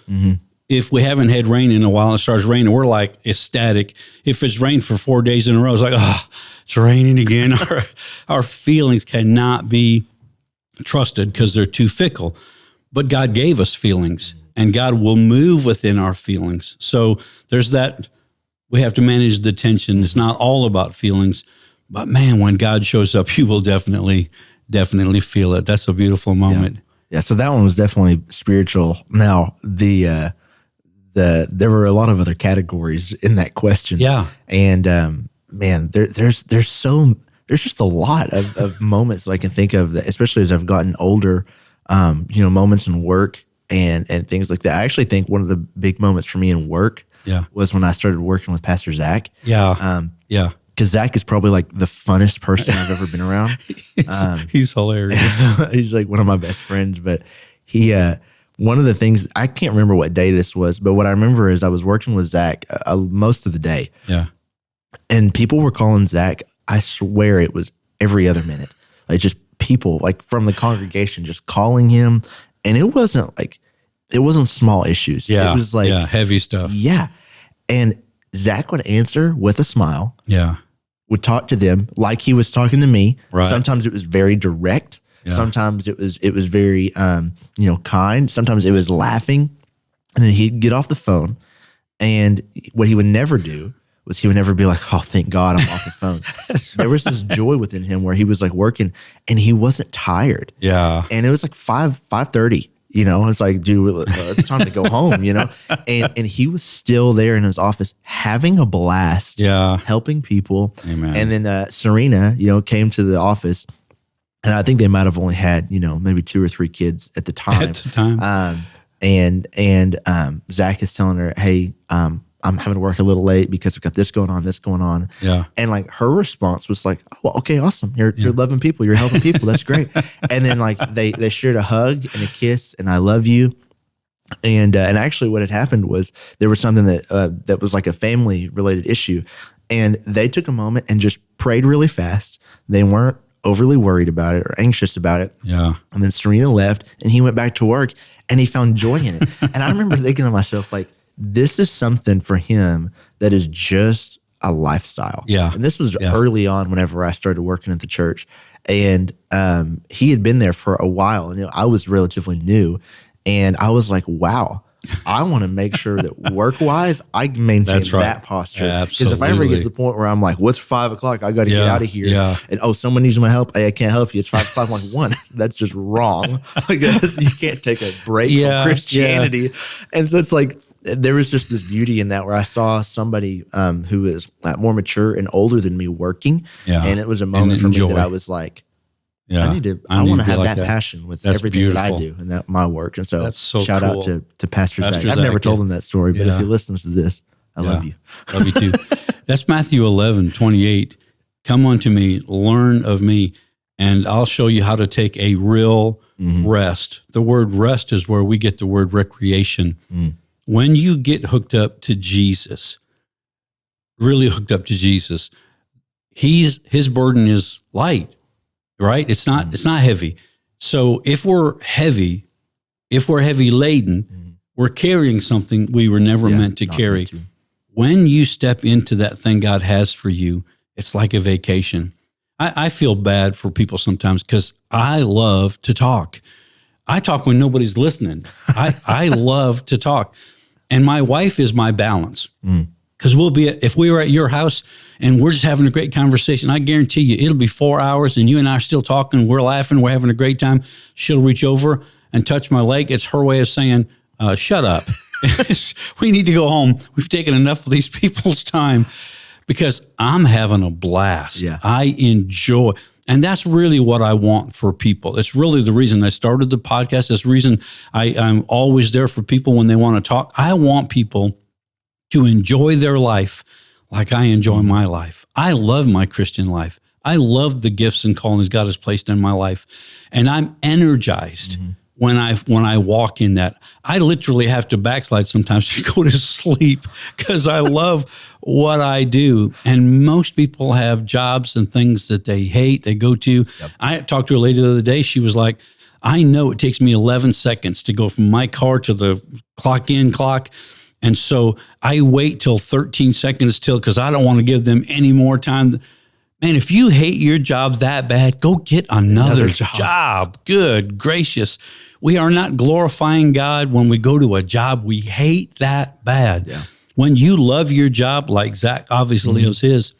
If we haven't had rain in a while and it starts raining, we're like ecstatic. If it's rained for 4 days in a row, it's like, oh, it's raining again. Our feelings cannot be trusted because they're too fickle. But God gave us feelings, and God will move within our feelings. So there's that. We have to manage the tension. It's not all about feelings, but man, when God shows up, you will definitely feel it. That's a beautiful moment. Yeah. So that one was definitely spiritual. Now there were a lot of other categories in that question. Yeah. And man, there's just a lot of moments that I can think of, that, especially as I've gotten older, moments in work and things like that. I actually think one of the big moments for me in work was when I started working with Pastor Zach. Yeah. Because Zach is probably like the funnest person I've ever been around. He's hilarious. He's like one of my best friends. But he, one of the things, I can't remember what day this was, but what I remember is I was working with Zach most of the day. Yeah. And people were calling Zach, I swear it was every other minute. Like just people like from the congregation just calling him. And it wasn't small issues. Yeah. It was like heavy stuff. Yeah. And Zach would answer with a smile. Yeah. Would talk to them like he was talking to me. Right. Sometimes it was very direct. Yeah. Sometimes it was very kind. Sometimes it was laughing. And then he'd get off the phone And what he would never do was he would never be like, oh, thank God I'm off the phone. There was this joy within him where he was like working and he wasn't tired. Yeah. And it was like 5:30, it's like, dude, it's time to go home, and he was still there in his office having a blast, helping people. Amen. And then Serena, came to the office, and I think they might have only had, maybe 2 or 3 kids at the time. And Zach is telling her, hey, I'm having to work a little late because I've got this going on. Yeah. And like her response was like, oh, well, okay, awesome. You're loving people. You're helping people. That's great. And then like they shared a hug and a kiss and I love you. And actually what had happened was there was something that was like a family related issue. And they took a moment and just prayed really fast. They weren't overly worried about it or anxious about it. Yeah. And then Serena left and he went back to work and he found joy in it. And I remember thinking to myself, like, this is something for him that is just a lifestyle. Yeah. And this was early on whenever I started working at the church. And he had been there for a while. And I was relatively new. And I was like, wow, I want to make sure that work-wise, I maintain that posture. Because if I ever get to the point where I'm like, what's 5 o'clock? I got to get out of here. Yeah. And, someone needs my help. Hey, I can't help you. It's 5 o'clock. I'm like, one, that's just wrong. You can't take a break from Christianity. And so it's like, there was just this beauty in that where I saw somebody who is more mature and older than me working. Yeah. And it was a moment for me that I was like, I want to have that passion with everything that I do and that my work. And so, shout out to Pastor Zach. I've never told him that story, but if he listens to this, I love you. Love you too. That's Matthew 11:28. Come unto me, learn of me, and I'll show you how to take a real rest. The word rest is where we get the word recreation. When you get hooked up to Jesus, really hooked up to Jesus, his burden is light, right? It's not heavy. So if we're heavy laden, we're carrying something we were never meant to carry. When you step into that thing God has for you, it's like a vacation. I feel bad for people sometimes because I love to talk. I talk when nobody's listening. I love to talk. And my wife is my balance. Because if we were at your house and we're just having a great conversation, I guarantee you it'll be 4 hours and you and I are still talking, we're laughing, we're having a great time. She'll reach over and touch my leg. It's her way of saying, shut up. We need to go home. We've taken enough of these people's time because I'm having a blast. Yeah. I enjoy. And that's really what I want for people. It's really the reason I started the podcast. It's the reason I'm always there for people when they want to talk. I want people to enjoy their life like I enjoy my life. I love my Christian life. I love the gifts and callings God has placed in my life. And I'm energized when I walk in that. I literally have to backslide sometimes to go to sleep because I love what I do. And most people have jobs and things that they hate, they go to. Yep. I talked to a lady the other day. She was like, I know it takes me 11 seconds to go from my car to the clock in clock. And so I wait till 13 seconds till because I don't want to give them any more time. Man, if you hate your job that bad, go get another job. Good gracious. We are not glorifying God when we go to a job we hate that bad. Yeah. When you love your job, like Zach obviously is his,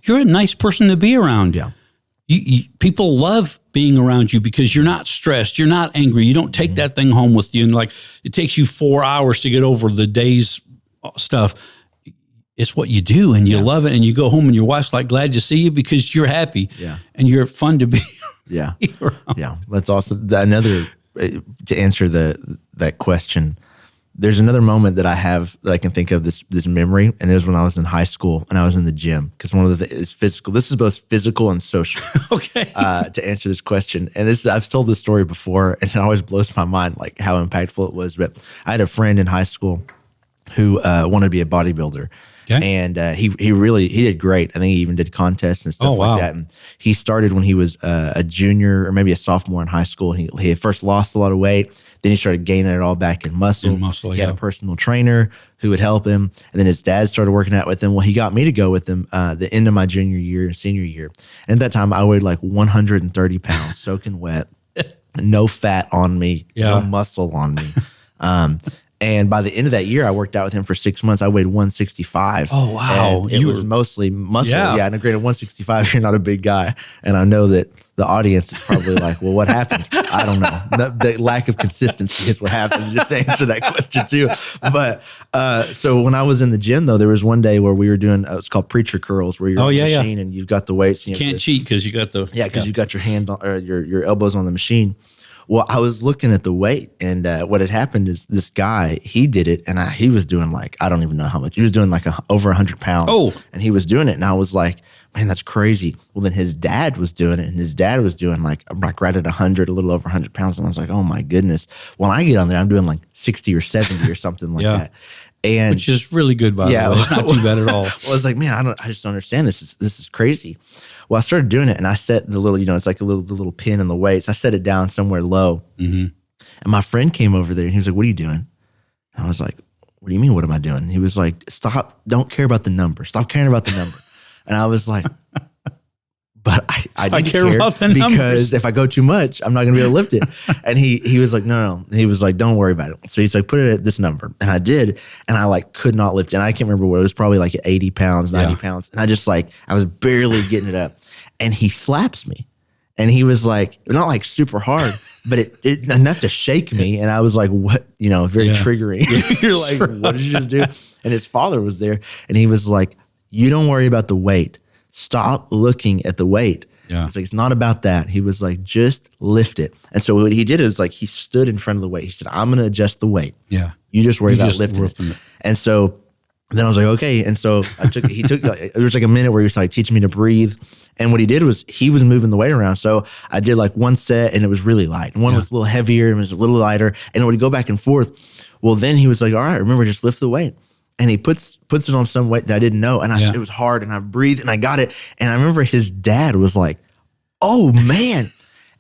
you're a nice person to be around. Yeah. People love being around you because you're not stressed. You're not angry. You don't take that thing home with you. And like, it takes you 4 hours to get over the day's stuff. It's what you do and you love it. And you go home and your wife's like, glad to see you because you're happy and you're fun to be around. Yeah. That's awesome. Another, to answer that question, there's another moment that I have that I can think of this memory. And it was when I was in high school and I was in the gym because one of the things is physical. This is both physical and social. Okay. To answer this question. And I've told this story before and it always blows my mind, like how impactful it was. But I had a friend in high school who wanted to be a bodybuilder. Okay. And he did great. I think he even did contests and stuff like that. And he started when he was a junior or maybe a sophomore in high school. He had first lost a lot of weight. Then he started gaining it all back in muscle. He had a personal trainer who would help him. And then his dad started working out with him. Well, he got me to go with him the end of my junior year and senior year. And at that time, I weighed like 130 pounds, soaking wet, no fat on me, no muscle on me. And by the end of that year, I worked out with him for 6 months. I weighed 165. Oh, wow. And it was mostly muscle. Yeah. Yeah. And granted, 165, you're not a big guy. And I know that the audience is probably like, well, what happened? I don't know. The lack of consistency is what happened. Just to answer that question too. But so when I was in the gym, though, there was one day where we were doing, it's called preacher curls, where you're on the machine and you've got the weights. And you can't cheat because you got the. Yeah, because you got your hand on, or your elbows on the machine. Well, I was looking at the weight, and what had happened is this guy, he did it, and he was doing like, I don't even know how much. He was doing like over 100 pounds. Oh. And he was doing it, and I was like, man, that's crazy. Well, then his dad was doing it, and his dad was doing like right at 100, a little over 100 pounds. And I was like, oh my goodness. When I get on there, I'm doing like 60 or 70 or something like that. And which is really good, by the way. It's not too bad at all. Well, I was like, man, I just don't understand this. This is crazy. Well, I started doing it, and I set the little, it's like the little pin in the weights. I set it down somewhere low. Mm-hmm. And my friend came over there, and he was like, what are you doing? And I was like, what do you mean, what am I doing? He was like, stop, don't care about the number. Stop caring about the number. And I was like, but I need to care about the numbers. Because if I go too much, I'm not going to be able to lift it. And he was like, no. He was like, don't worry about it. So he's like, put it at this number. And I did. And I like could not lift it. And I can't remember what it was, probably like 80 pounds, 90 pounds. And I just like, I was barely getting it up. And he slaps me. And he was like, not like super hard, but it enough to shake me. And I was like, what, very triggering. You're like, what did you just do? And his father was there. And he was like, you don't worry about the weight. Stop looking at the weight. Yeah. It's like, it's not about that. He was like, just lift it. And so what he did is like, he stood in front of the weight. He said, I'm going to adjust the weight. Yeah. You just worry about lifting it. And so then I was like, okay. And so it was like a minute where he was like teaching me to breathe. And what he did was he was moving the weight around. So I did like one set and it was really light. And one was a little heavier and it was a little lighter. And it would go back and forth. Well, then he was like, all right, remember, just lift the weight. And he puts it on some weight that I didn't know. And it was hard and I breathed and I got it. And I remember his dad was like, oh man.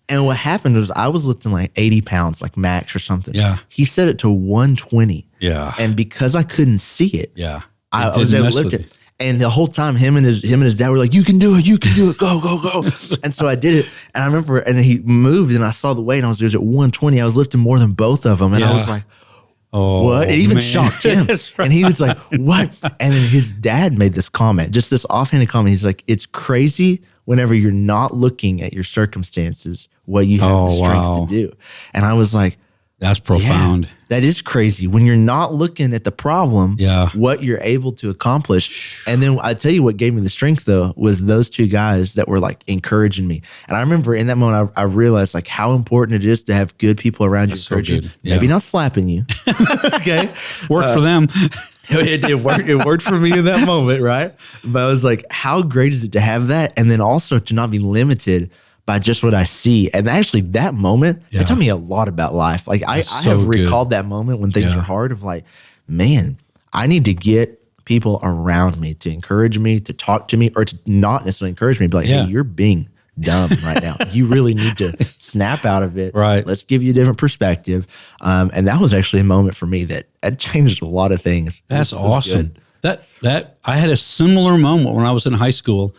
And what happened was I was lifting like 80 pounds, like max or something. Yeah. He set it to 120. Yeah. And because I couldn't see it, I was able to lift it. And the whole time, him and his dad were like, you can do it, go. And so I did it. And I remember, and he moved and I saw the weight and I was at 120. I was lifting more than both of them. And I was like, what? It even shocked him. Right. And he was like, what? And then his dad made this comment, just this offhanded comment. He's like, it's crazy whenever you're not looking at your circumstances, what you have the strength to do. And I was like, that's profound. Yeah, that is crazy. When you're not looking at the problem, what you're able to accomplish. And then I tell you what gave me the strength, though, was those two guys that were like encouraging me. And I remember in that moment, I realized like how important it is to have good people around you encouraging you. Maybe not slapping you. Okay. Worked for them. It worked for me in that moment, right? But I was like, how great is it to have that? And then also to not be limited by just what I see. And actually that moment, it taught me a lot about life. Like I have recalled that moment when things are hard of like, man, I need to get people around me to encourage me, to talk to me, or to not necessarily encourage me, but like, hey, you're being dumb right now. You really need to snap out of it. Right. Let's give you a different perspective. And that was actually a moment for me that changed a lot of things. That's awesome. That I had a similar moment when I was in high school.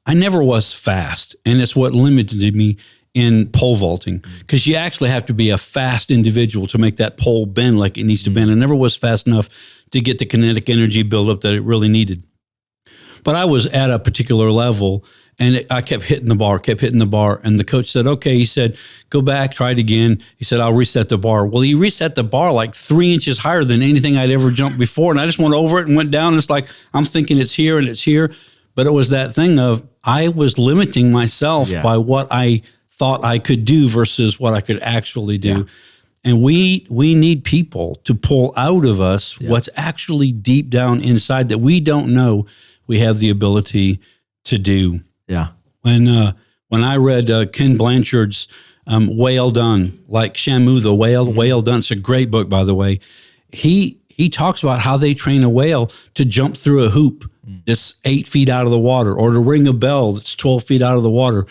I never was fast, and it's what limited me in pole vaulting, because you actually have to be a fast individual to make that pole bend like it needs to bend. I never was fast enough to get the kinetic energy buildup that it really needed. But I was at a particular level, and I kept hitting the bar, and the coach said, okay, he said, go back, try it again. He said, I'll reset the bar. Well, he reset the bar like 3 inches higher than anything I'd ever jumped before, and I just went over it and went down, and it's like, I'm thinking it's here and it's here. But it was that thing of I was limiting myself by what I thought I could do versus what I could actually do. Yeah. And we need people to pull out of us what's actually deep down inside that we don't know we have the ability to do. Yeah. When I read Ken Blanchard's Whale Done, like Shamu the Whale, Whale Done, it's a great book, by the way. He talks about how they train a whale to jump through a hoop that's 8 feet out of the water, or to ring a bell that's 12 feet out of the water.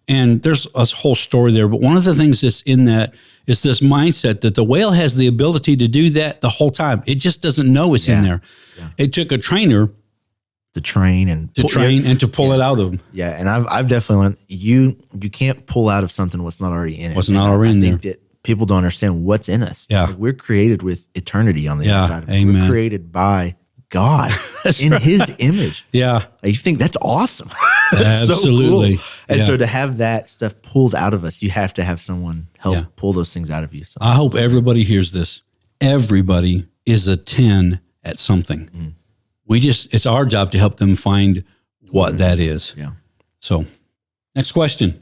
And there's a whole story there. But one of the things that's in that is this mindset that the whale has the ability to do that the whole time. It just doesn't know it's in there. Yeah. It took a trainer to train and to pull it out of them. Yeah. And I've definitely learned you can't pull out of something what's not already in it. What's not already in there. That people don't understand what's in us. Yeah. Like, we're created with eternity on the inside of us. Amen. We're created by God in his image. Yeah. Like, you think that's awesome. That's Absolutely. So cool. And so to have that stuff pulled out of us, you have to have someone help pull those things out of you. So I hope everybody hears this. Everybody is a 10 at something. It's our job to help them find what that is. Yeah. So next question.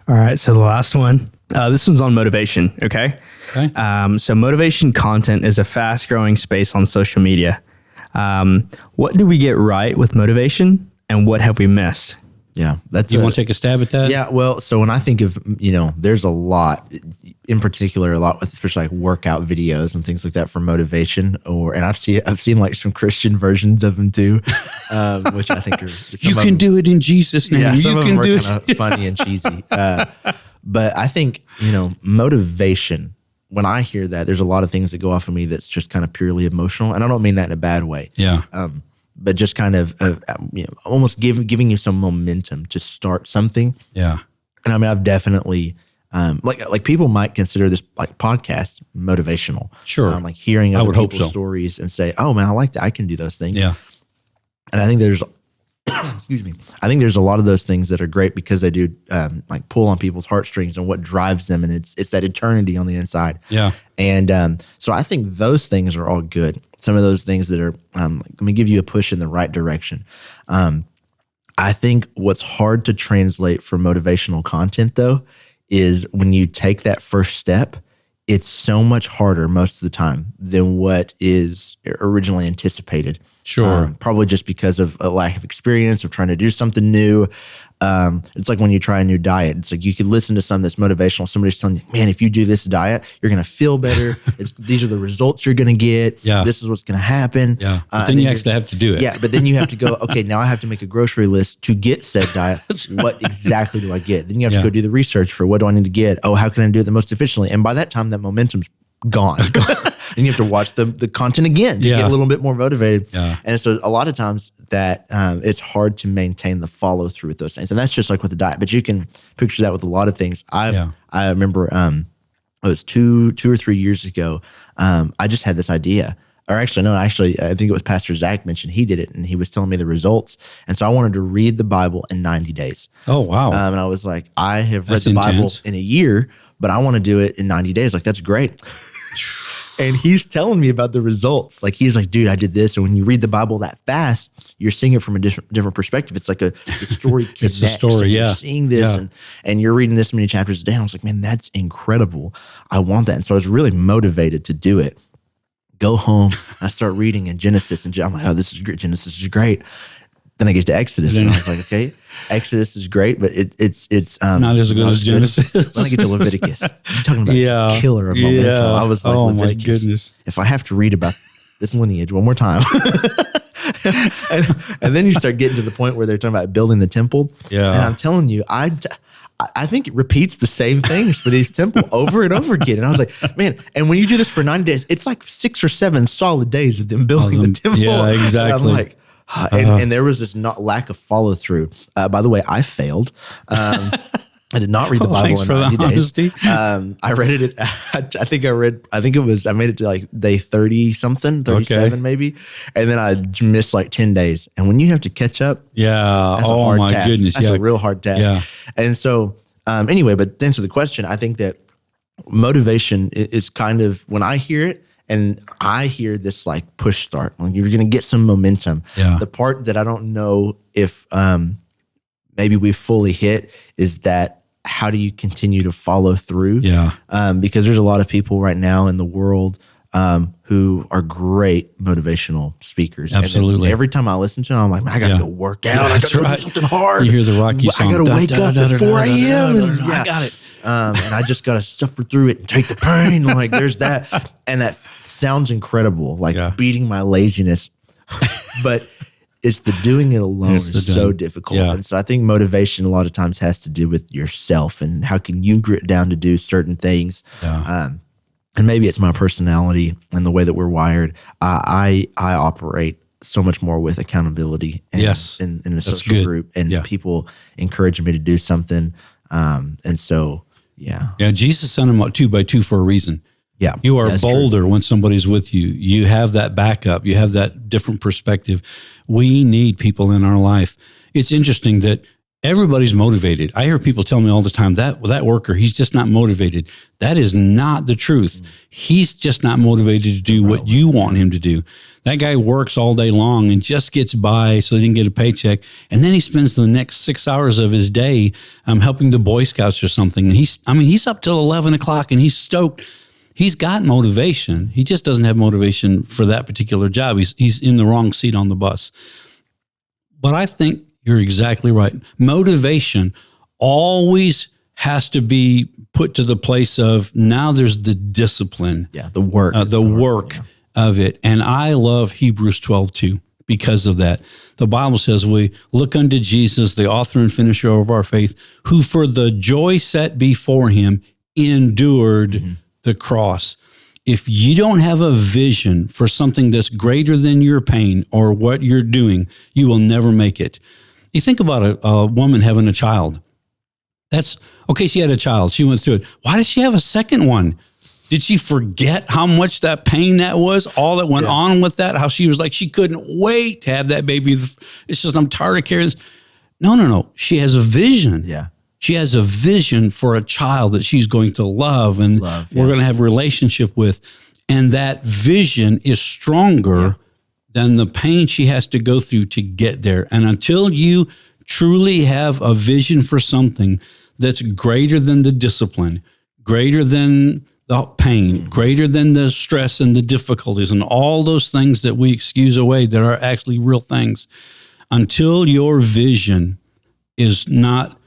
All right. So the last one, this one's on motivation. Okay. So motivation content is a fast growing space on social media. What do we get right with motivation and what have we missed? Yeah. You want to take a stab at that? Yeah. Well, so when I think of, there's a lot, in particular, a lot with especially like workout videos and things like that for motivation, and I've seen like some Christian versions of them too, which I think are you can do it in Jesus' name. Yeah, some you of can them do are kind of funny and cheesy. But I think, motivation, when I hear that, there's a lot of things that go off of me that's just kind of purely emotional. And I don't mean that in a bad way. Yeah. But just kind of almost giving you some momentum to start something. Yeah. And I mean, I've definitely, like people might consider this like podcast motivational. Sure. Like hearing other hope people's so. stories and say, oh man, I like that. I can do those things. Yeah. And I think there's, excuse me, I think there's a lot of those things that are great because they do like pull on people's heartstrings and what drives them. And it's that eternity on the inside. Yeah. And so I think those things are all good. Some of those things that are let me give you a push in the right direction. I think what's hard to translate for motivational content, though, is when you take that first step, it's so much harder most of the time than what is originally anticipated. Sure. Probably just because of a lack of experience of trying to do something new. It's like when you try a new diet. It's like you could listen to something that's motivational. Somebody's telling you, man, if you do this diet, you're going to feel better. These are the results you're going to get. Yeah. This is what's going to happen. Yeah. But then you actually have to do it. Yeah. But then you have to go, okay, now I have to make a grocery list to get said diet. What exactly do I get? Then you have to go do the research for what do I need to get? Oh, how can I do it the most efficiently? And by that time, that momentum's gone. And you have to watch the content again to get a little bit more motivated. Yeah. And so a lot of times that it's hard to maintain the follow through with those things. And that's just like with the diet, but you can picture that with a lot of things. I remember it was two or 3 years ago. I just had this idea. Or I think it was Pastor Zach mentioned he did it and he was telling me the results. And so I wanted to read the Bible in 90 days. Oh, wow. And I was like, I have read the Bible in a year, but I want to do it in 90 days. Like, that's great. And he's telling me about the results. Like, he's like, dude, I did this. And when you read the Bible that fast, you're seeing it from a different perspective. It's like the story connects. It's a story, yeah. You're seeing this and you're reading this many chapters a day. And I was like, man, that's incredible. I want that. And so I was really motivated to do it. Go home. I start reading in Genesis. And I'm like, oh, this is great. Genesis is great. Then I get to Exodus. And I was like, okay, Exodus is great, but it's not as good as Genesis. Then I get to Leviticus. I'm talking about this killer of momentum. Yeah. I was like, oh Leviticus. My goodness. If I have to read about this lineage one more time. and then you start getting to the point where they're talking about building the temple. Yeah. And I'm telling you, I think it repeats the same things for these temple over and over again. And I was like, man, and when you do this for 9 days, it's like 6 or 7 solid days of them building the temple. Yeah, exactly. And I'm like, and there was this lack of follow through. By the way, I failed. I did not read the Bible in 90 days. I read it. I made it to like day 30 something, 37 maybe. And then I missed like 10 days. And when you have to catch up, that's a hard task. Goodness. That's a real hard task. Yeah. And so anyway, but to answer the question, I think that motivation is kind of, when I hear it, and I hear this like push start, like you're going to get some momentum. Yeah. The part that I don't know if maybe we fully hit is that how do you continue to follow through? Yeah. Because there's a lot of people right now in the world who are great motivational speakers. Absolutely. And every time I listen to them, I'm like, man, I got to go work out. I got to do something hard. You hear the Rocky song. I got to wake up at 4 a.m. I got it. And I just got to suffer through it and take the pain. Like there's that. And that sounds incredible, like beating my laziness. But it's the doing it alone is so difficult. Yeah. And so I think motivation a lot of times has to do with yourself and how can you grit down to do certain things. Yeah. And maybe it's my personality and the way that we're wired. I operate so much more with accountability and in a social group and people encouraging me to do something. And so Yeah. Yeah. Jesus sent them out 2 by 2 for a reason. Yeah. You are That's bolder true. when somebody's with you. You have that backup. You have that different perspective. We need people in our life. It's interesting that everybody's motivated. I hear people tell me all the time that worker, he's just not motivated. That is not the truth. He's just not motivated to do what you want him to do. That guy works all day long and just gets by so he can get a paycheck. And then he spends the next 6 hours of his day helping the Boy Scouts or something. And he's up till 11 o'clock and he's stoked. He's got motivation. He just doesn't have motivation for that particular job. He's in the wrong seat on the bus. But I think you're exactly right. Motivation always has to be put to the place of now there's the discipline. Yeah, the work. The work of it. And I love Hebrews 12:2 because of that. The Bible says we look unto Jesus, the author and finisher of our faith, who for the joy set before him endured the cross. If you don't have a vision for something that's greater than your pain or what you're doing, you will never make it. You think about a woman having a child. That's okay. She had a child. She went through it. Why does she have a second one? Did she forget how much that pain that was? All that went on with that? How she was like, she couldn't wait to have that baby. It's just, I'm tired of carrying this. No. She has a vision. Yeah. She has a vision for a child that she's going to love and we're going to have a relationship with. And that vision is stronger than the pain she has to go through to get there. And until you truly have a vision for something that's greater than the discipline, greater than the pain, greater than the stress and the difficulties and all those things that we excuse away that are actually real things, until your vision is not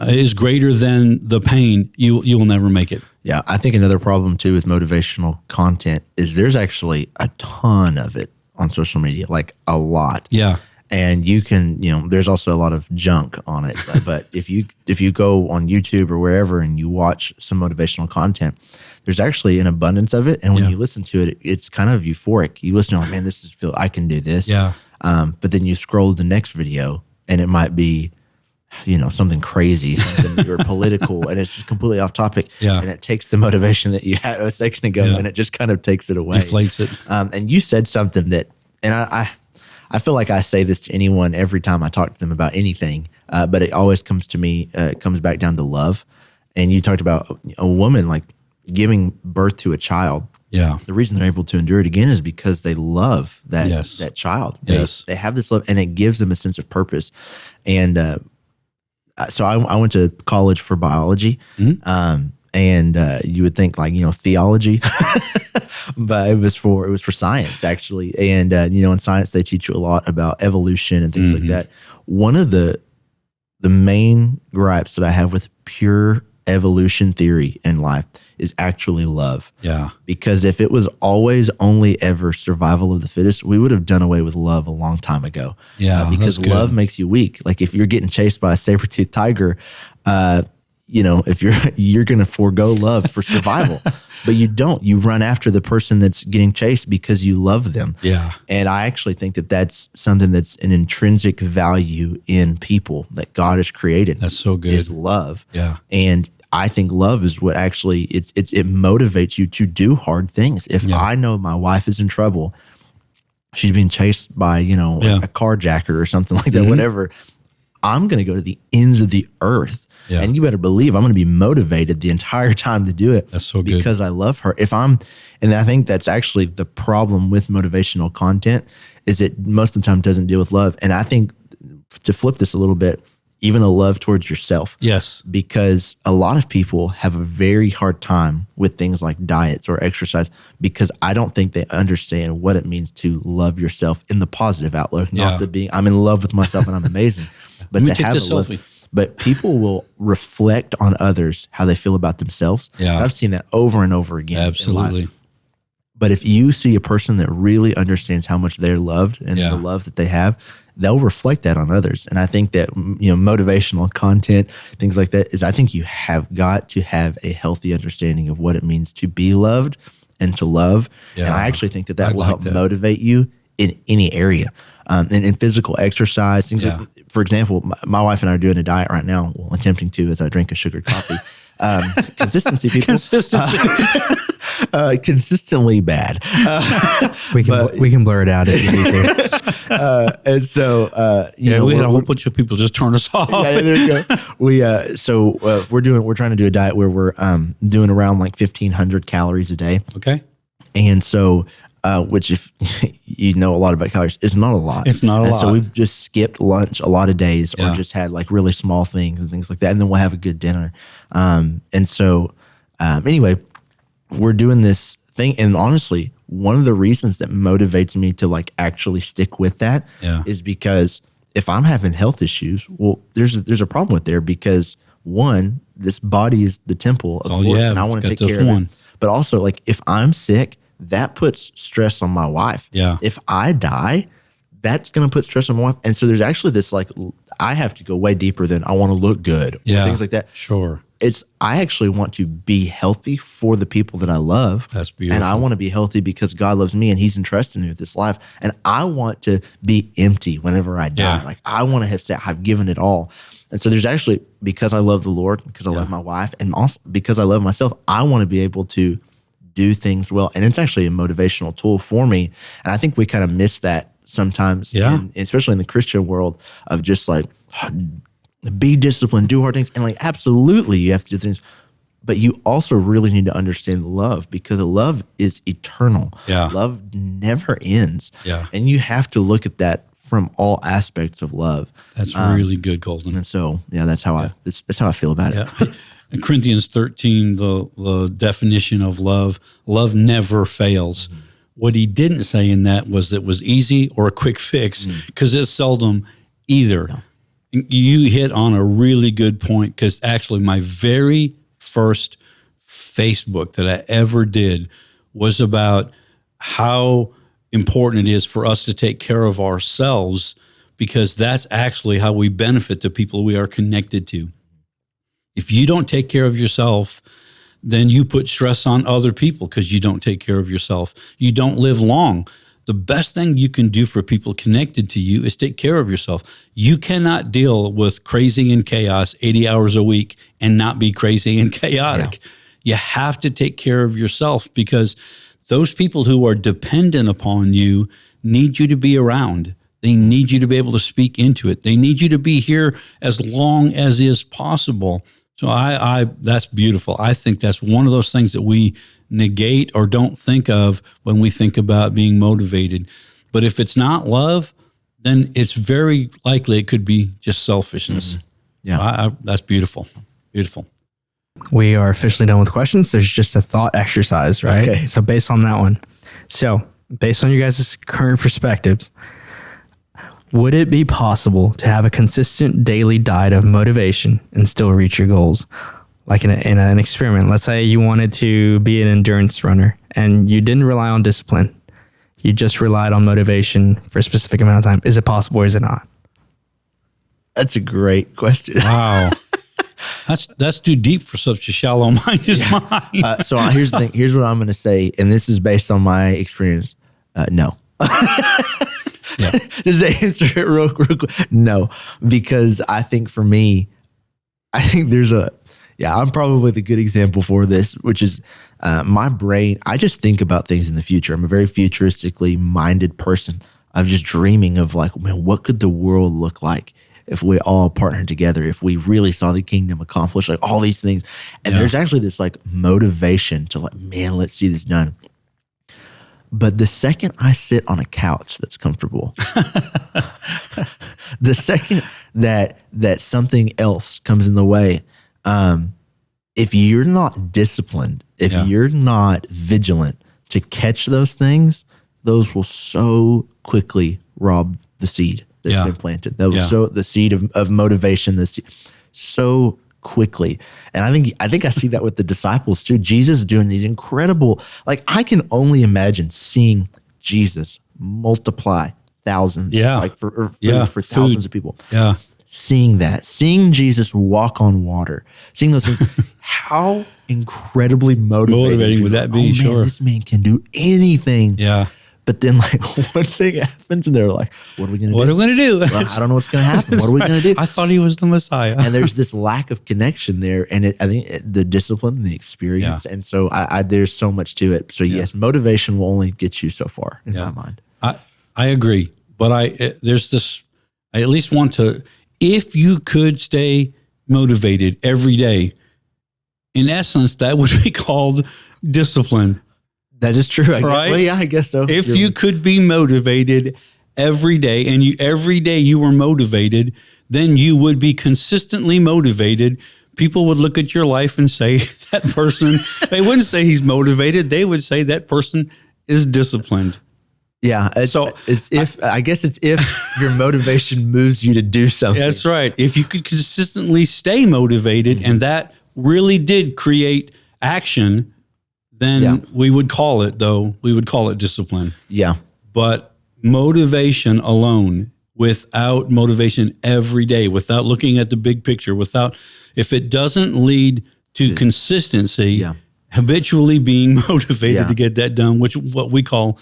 is greater than the pain, you will never make it. Yeah, I think another problem too with motivational content is there's actually a ton of it on social media, like a lot. Yeah. And you can, there's also a lot of junk on it. But if you go on YouTube or wherever and you watch some motivational content, there's actually an abundance of it. And when you listen to it, it's kind of euphoric. You listen to, man, I can do this. Yeah. But then you scroll to the next video and it might be, something crazy, something or political, and it's just completely off topic. Yeah. And it takes the motivation that you had a second ago and it just kind of takes it away. Deflates it. And you said something that, and I feel like I say this to anyone every time I talk to them about anything, but it always comes to me, it comes back down to love. And you talked about a woman like giving birth to a child. Yeah. The reason they're able to endure it again is because they love that child. They have this love and it gives them a sense of purpose. And so I went to college for biology. And you would think like, theology, but it was for science actually. And, in science, they teach you a lot about evolution and things like that. One of the main gripes that I have with pure evolution theory in life is actually love. Yeah. Because if it was always only ever survival of the fittest, we would have done away with love a long time ago. Yeah. Because love makes you weak. Like if you're getting chased by a saber-toothed tiger, if you're going to forego love for survival, but you don't. You run after the person that's getting chased because you love them. Yeah. And I actually think that that's something that's an intrinsic value in people that God has created. That's so good. Is love. Yeah. And I think love is what actually it motivates you to do hard things. If I know my wife is in trouble, she's being chased by, a carjacker or something like that, whatever, I'm going to go to the ends of the earth. Yeah. And you better believe I'm going to be motivated the entire time to do it. That's so good. Because I love her. And I think that's actually the problem with motivational content is it most of the time doesn't deal with love. And I think to flip this a little bit, even a love towards yourself. Yes. Because a lot of people have a very hard time with things like diets or exercise because I don't think they understand what it means to love yourself in the positive outlook, not to being, I'm in love with myself and I'm amazing, but to have a love. But people will reflect on others, how they feel about themselves. Yeah. And I've seen that over and over again. Absolutely. But if you see a person that really understands how much they're loved and the love that they have, they'll reflect that on others. And I think that, motivational content, things like that, is I think you have got to have a healthy understanding of what it means to be loved and to love. Yeah. And I actually think that will help motivate you in any area. And in physical exercise, things like, for example, my wife and I are doing a diet right now, well, attempting to as I drink a sugared coffee. Consistency, people. Consistency. Consistently bad. We can blur it out if you need to. And so, we had a whole bunch of people just turn us off. yeah, there you go. We're trying to do a diet where we're doing around like 1,500 calories a day. Okay. And so, which if you know a lot about calories, is not a lot. It's not a lot. So we've just skipped lunch a lot of days, or Yeah. just had like really small things and things like that, and then we'll have a good dinner. Anyway, we're doing this thing, and honestly, one of the reasons that motivates me to like actually stick with that is because if I'm having health issues, well, there's a problem with there, because one, this body is the temple of the Lord, and I want to take care of it. But also, like, if I'm sick, that puts stress on my wife. Yeah. If I die, that's going to put stress on my wife. And so there's actually this, like, I have to go way deeper than I want to look good, or things like that. Sure. I actually want to be healthy for the people that I love. That's beautiful. And I want to be healthy because God loves me and he's entrusted me with this life. And I want to be empty whenever I die. Yeah. Like, I want to have said, I've given it all. And so there's actually, because I love the Lord, because I love my wife, and also because I love myself, I want to be able to do things well. And it's actually a motivational tool for me. And I think we kind of miss that sometimes, especially in the Christian world, of just like, be disciplined, do hard things. And like, absolutely, you have to do things. But you also really need to understand love, because love is eternal. Yeah. Love never ends. Yeah. And you have to look at that from all aspects of love. That's really good, Golden. And so, that's how I feel about it. Yeah. In Corinthians 13, the definition of love never fails. Mm-hmm. What he didn't say in that was that it was easy or a quick fix, because it's seldom either. No. You hit on a really good point, because actually my very first Facebook that I ever did was about how important it is for us to take care of ourselves, because that's actually how we benefit the people we are connected to. If you don't take care of yourself, then you put stress on other people because you don't take care of yourself. You don't live long. The best thing you can do for people connected to you is take care of yourself. You cannot deal with crazy and chaos 80 hours a week and not be crazy and chaotic. Yeah. You have to take care of yourself, because those people who are dependent upon you need you to be around. They need you to be able to speak into it. They need you to be here as long as is possible. So that's beautiful. I think that's one of those things that we negate or don't think of when we think about being motivated. But if it's not love, then it's very likely it could be just selfishness. Mm-hmm. Yeah, that's beautiful. Beautiful. We are officially done with questions. There's just a thought exercise, right? Okay. So based on that one, based on you guys' current perspectives, would it be possible to have a consistent daily diet of motivation and still reach your goals? Like in an experiment, let's say you wanted to be an endurance runner and you didn't rely on discipline. You just relied on motivation for a specific amount of time. Is it possible or is it not? That's a great question. Wow. That's too deep for such a shallow-minded mind. So here's the thing. Here's what I'm going to say, and this is based on my experience. No. Yeah. Does that answer it real quick? No, because I think for me, I'm probably the good example for this, which is my brain. I just think about things in the future. I'm a very futuristically minded person. I'm just dreaming of like, man, what could the world look like if we all partnered together, if we really saw the kingdom accomplish like all these things. And there's actually this like motivation to like, man, let's see this done. But the second I sit on a couch that's comfortable, the second that something else comes in the way, if you're not disciplined, if you're not vigilant to catch those things, those will so quickly rob the seed that's been planted. That was so the seed of motivation, so quickly. And I think I see that with the disciples too. Jesus doing these incredible, like I can only imagine seeing Jesus multiply thousands, like for thousands of people. Yeah. Seeing Jesus walk on water, seeing those things, how incredibly motivating would that be? Man, this man can do anything. Yeah. But then like one thing happens and they're like, what are we going to do? What are we going to do? Well, I don't know what's going to happen. What are we going to do? I thought he was the Messiah. And there's this lack of connection there. And I think the discipline, the experience. And so there's so much to it. So yes, motivation will only get you so far in my mind. I agree. But I at least want to, if you could stay motivated every day, in essence, that would be called discipline. That is true. Right? Well, yeah, I guess so. If you could be motivated every day and every day you were motivated, then you would be consistently motivated. People would look at your life and say that person, they wouldn't say he's motivated. They would say that person is disciplined. Yeah. I guess it's if your motivation moves you to do something. That's right. If you could consistently stay motivated and that really did create action, then we would call it discipline. Yeah. But motivation alone, without motivation every day, without looking at the big picture, if it doesn't lead to consistency, habitually being motivated to get that done, which what we call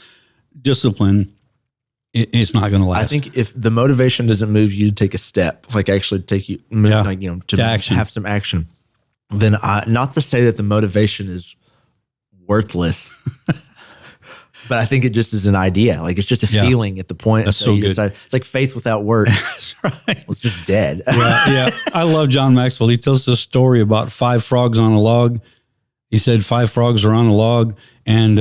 discipline, it's not going to last. I think if the motivation doesn't move you to take a step, like actually take you, to action. Have some action, then not to say that the motivation is worthless, but I think it just is an idea. Like it's just a feeling at the point. That's so good. Decide, it's like faith without works. That's right. It's just dead. Yeah. I love John Maxwell. He tells this story about 5 frogs on a log. He said 5 frogs are on a log, and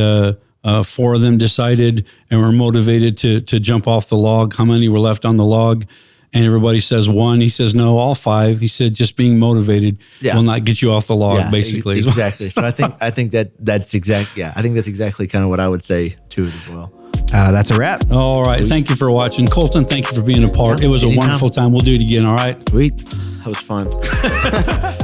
4 of them decided and were motivated to jump off the log. How many were left on the log? And everybody says 1. He says, no, all 5. He said, just being motivated will not get you off the log, basically. Exactly. So I think that's exactly, I think that's exactly kind of what I would say to it as well. That's a wrap. All right. Sweet. Thank you for watching. Colton, thank you for being a part. It was a wonderful time. We'll do it again. All right. Sweet. That was fun.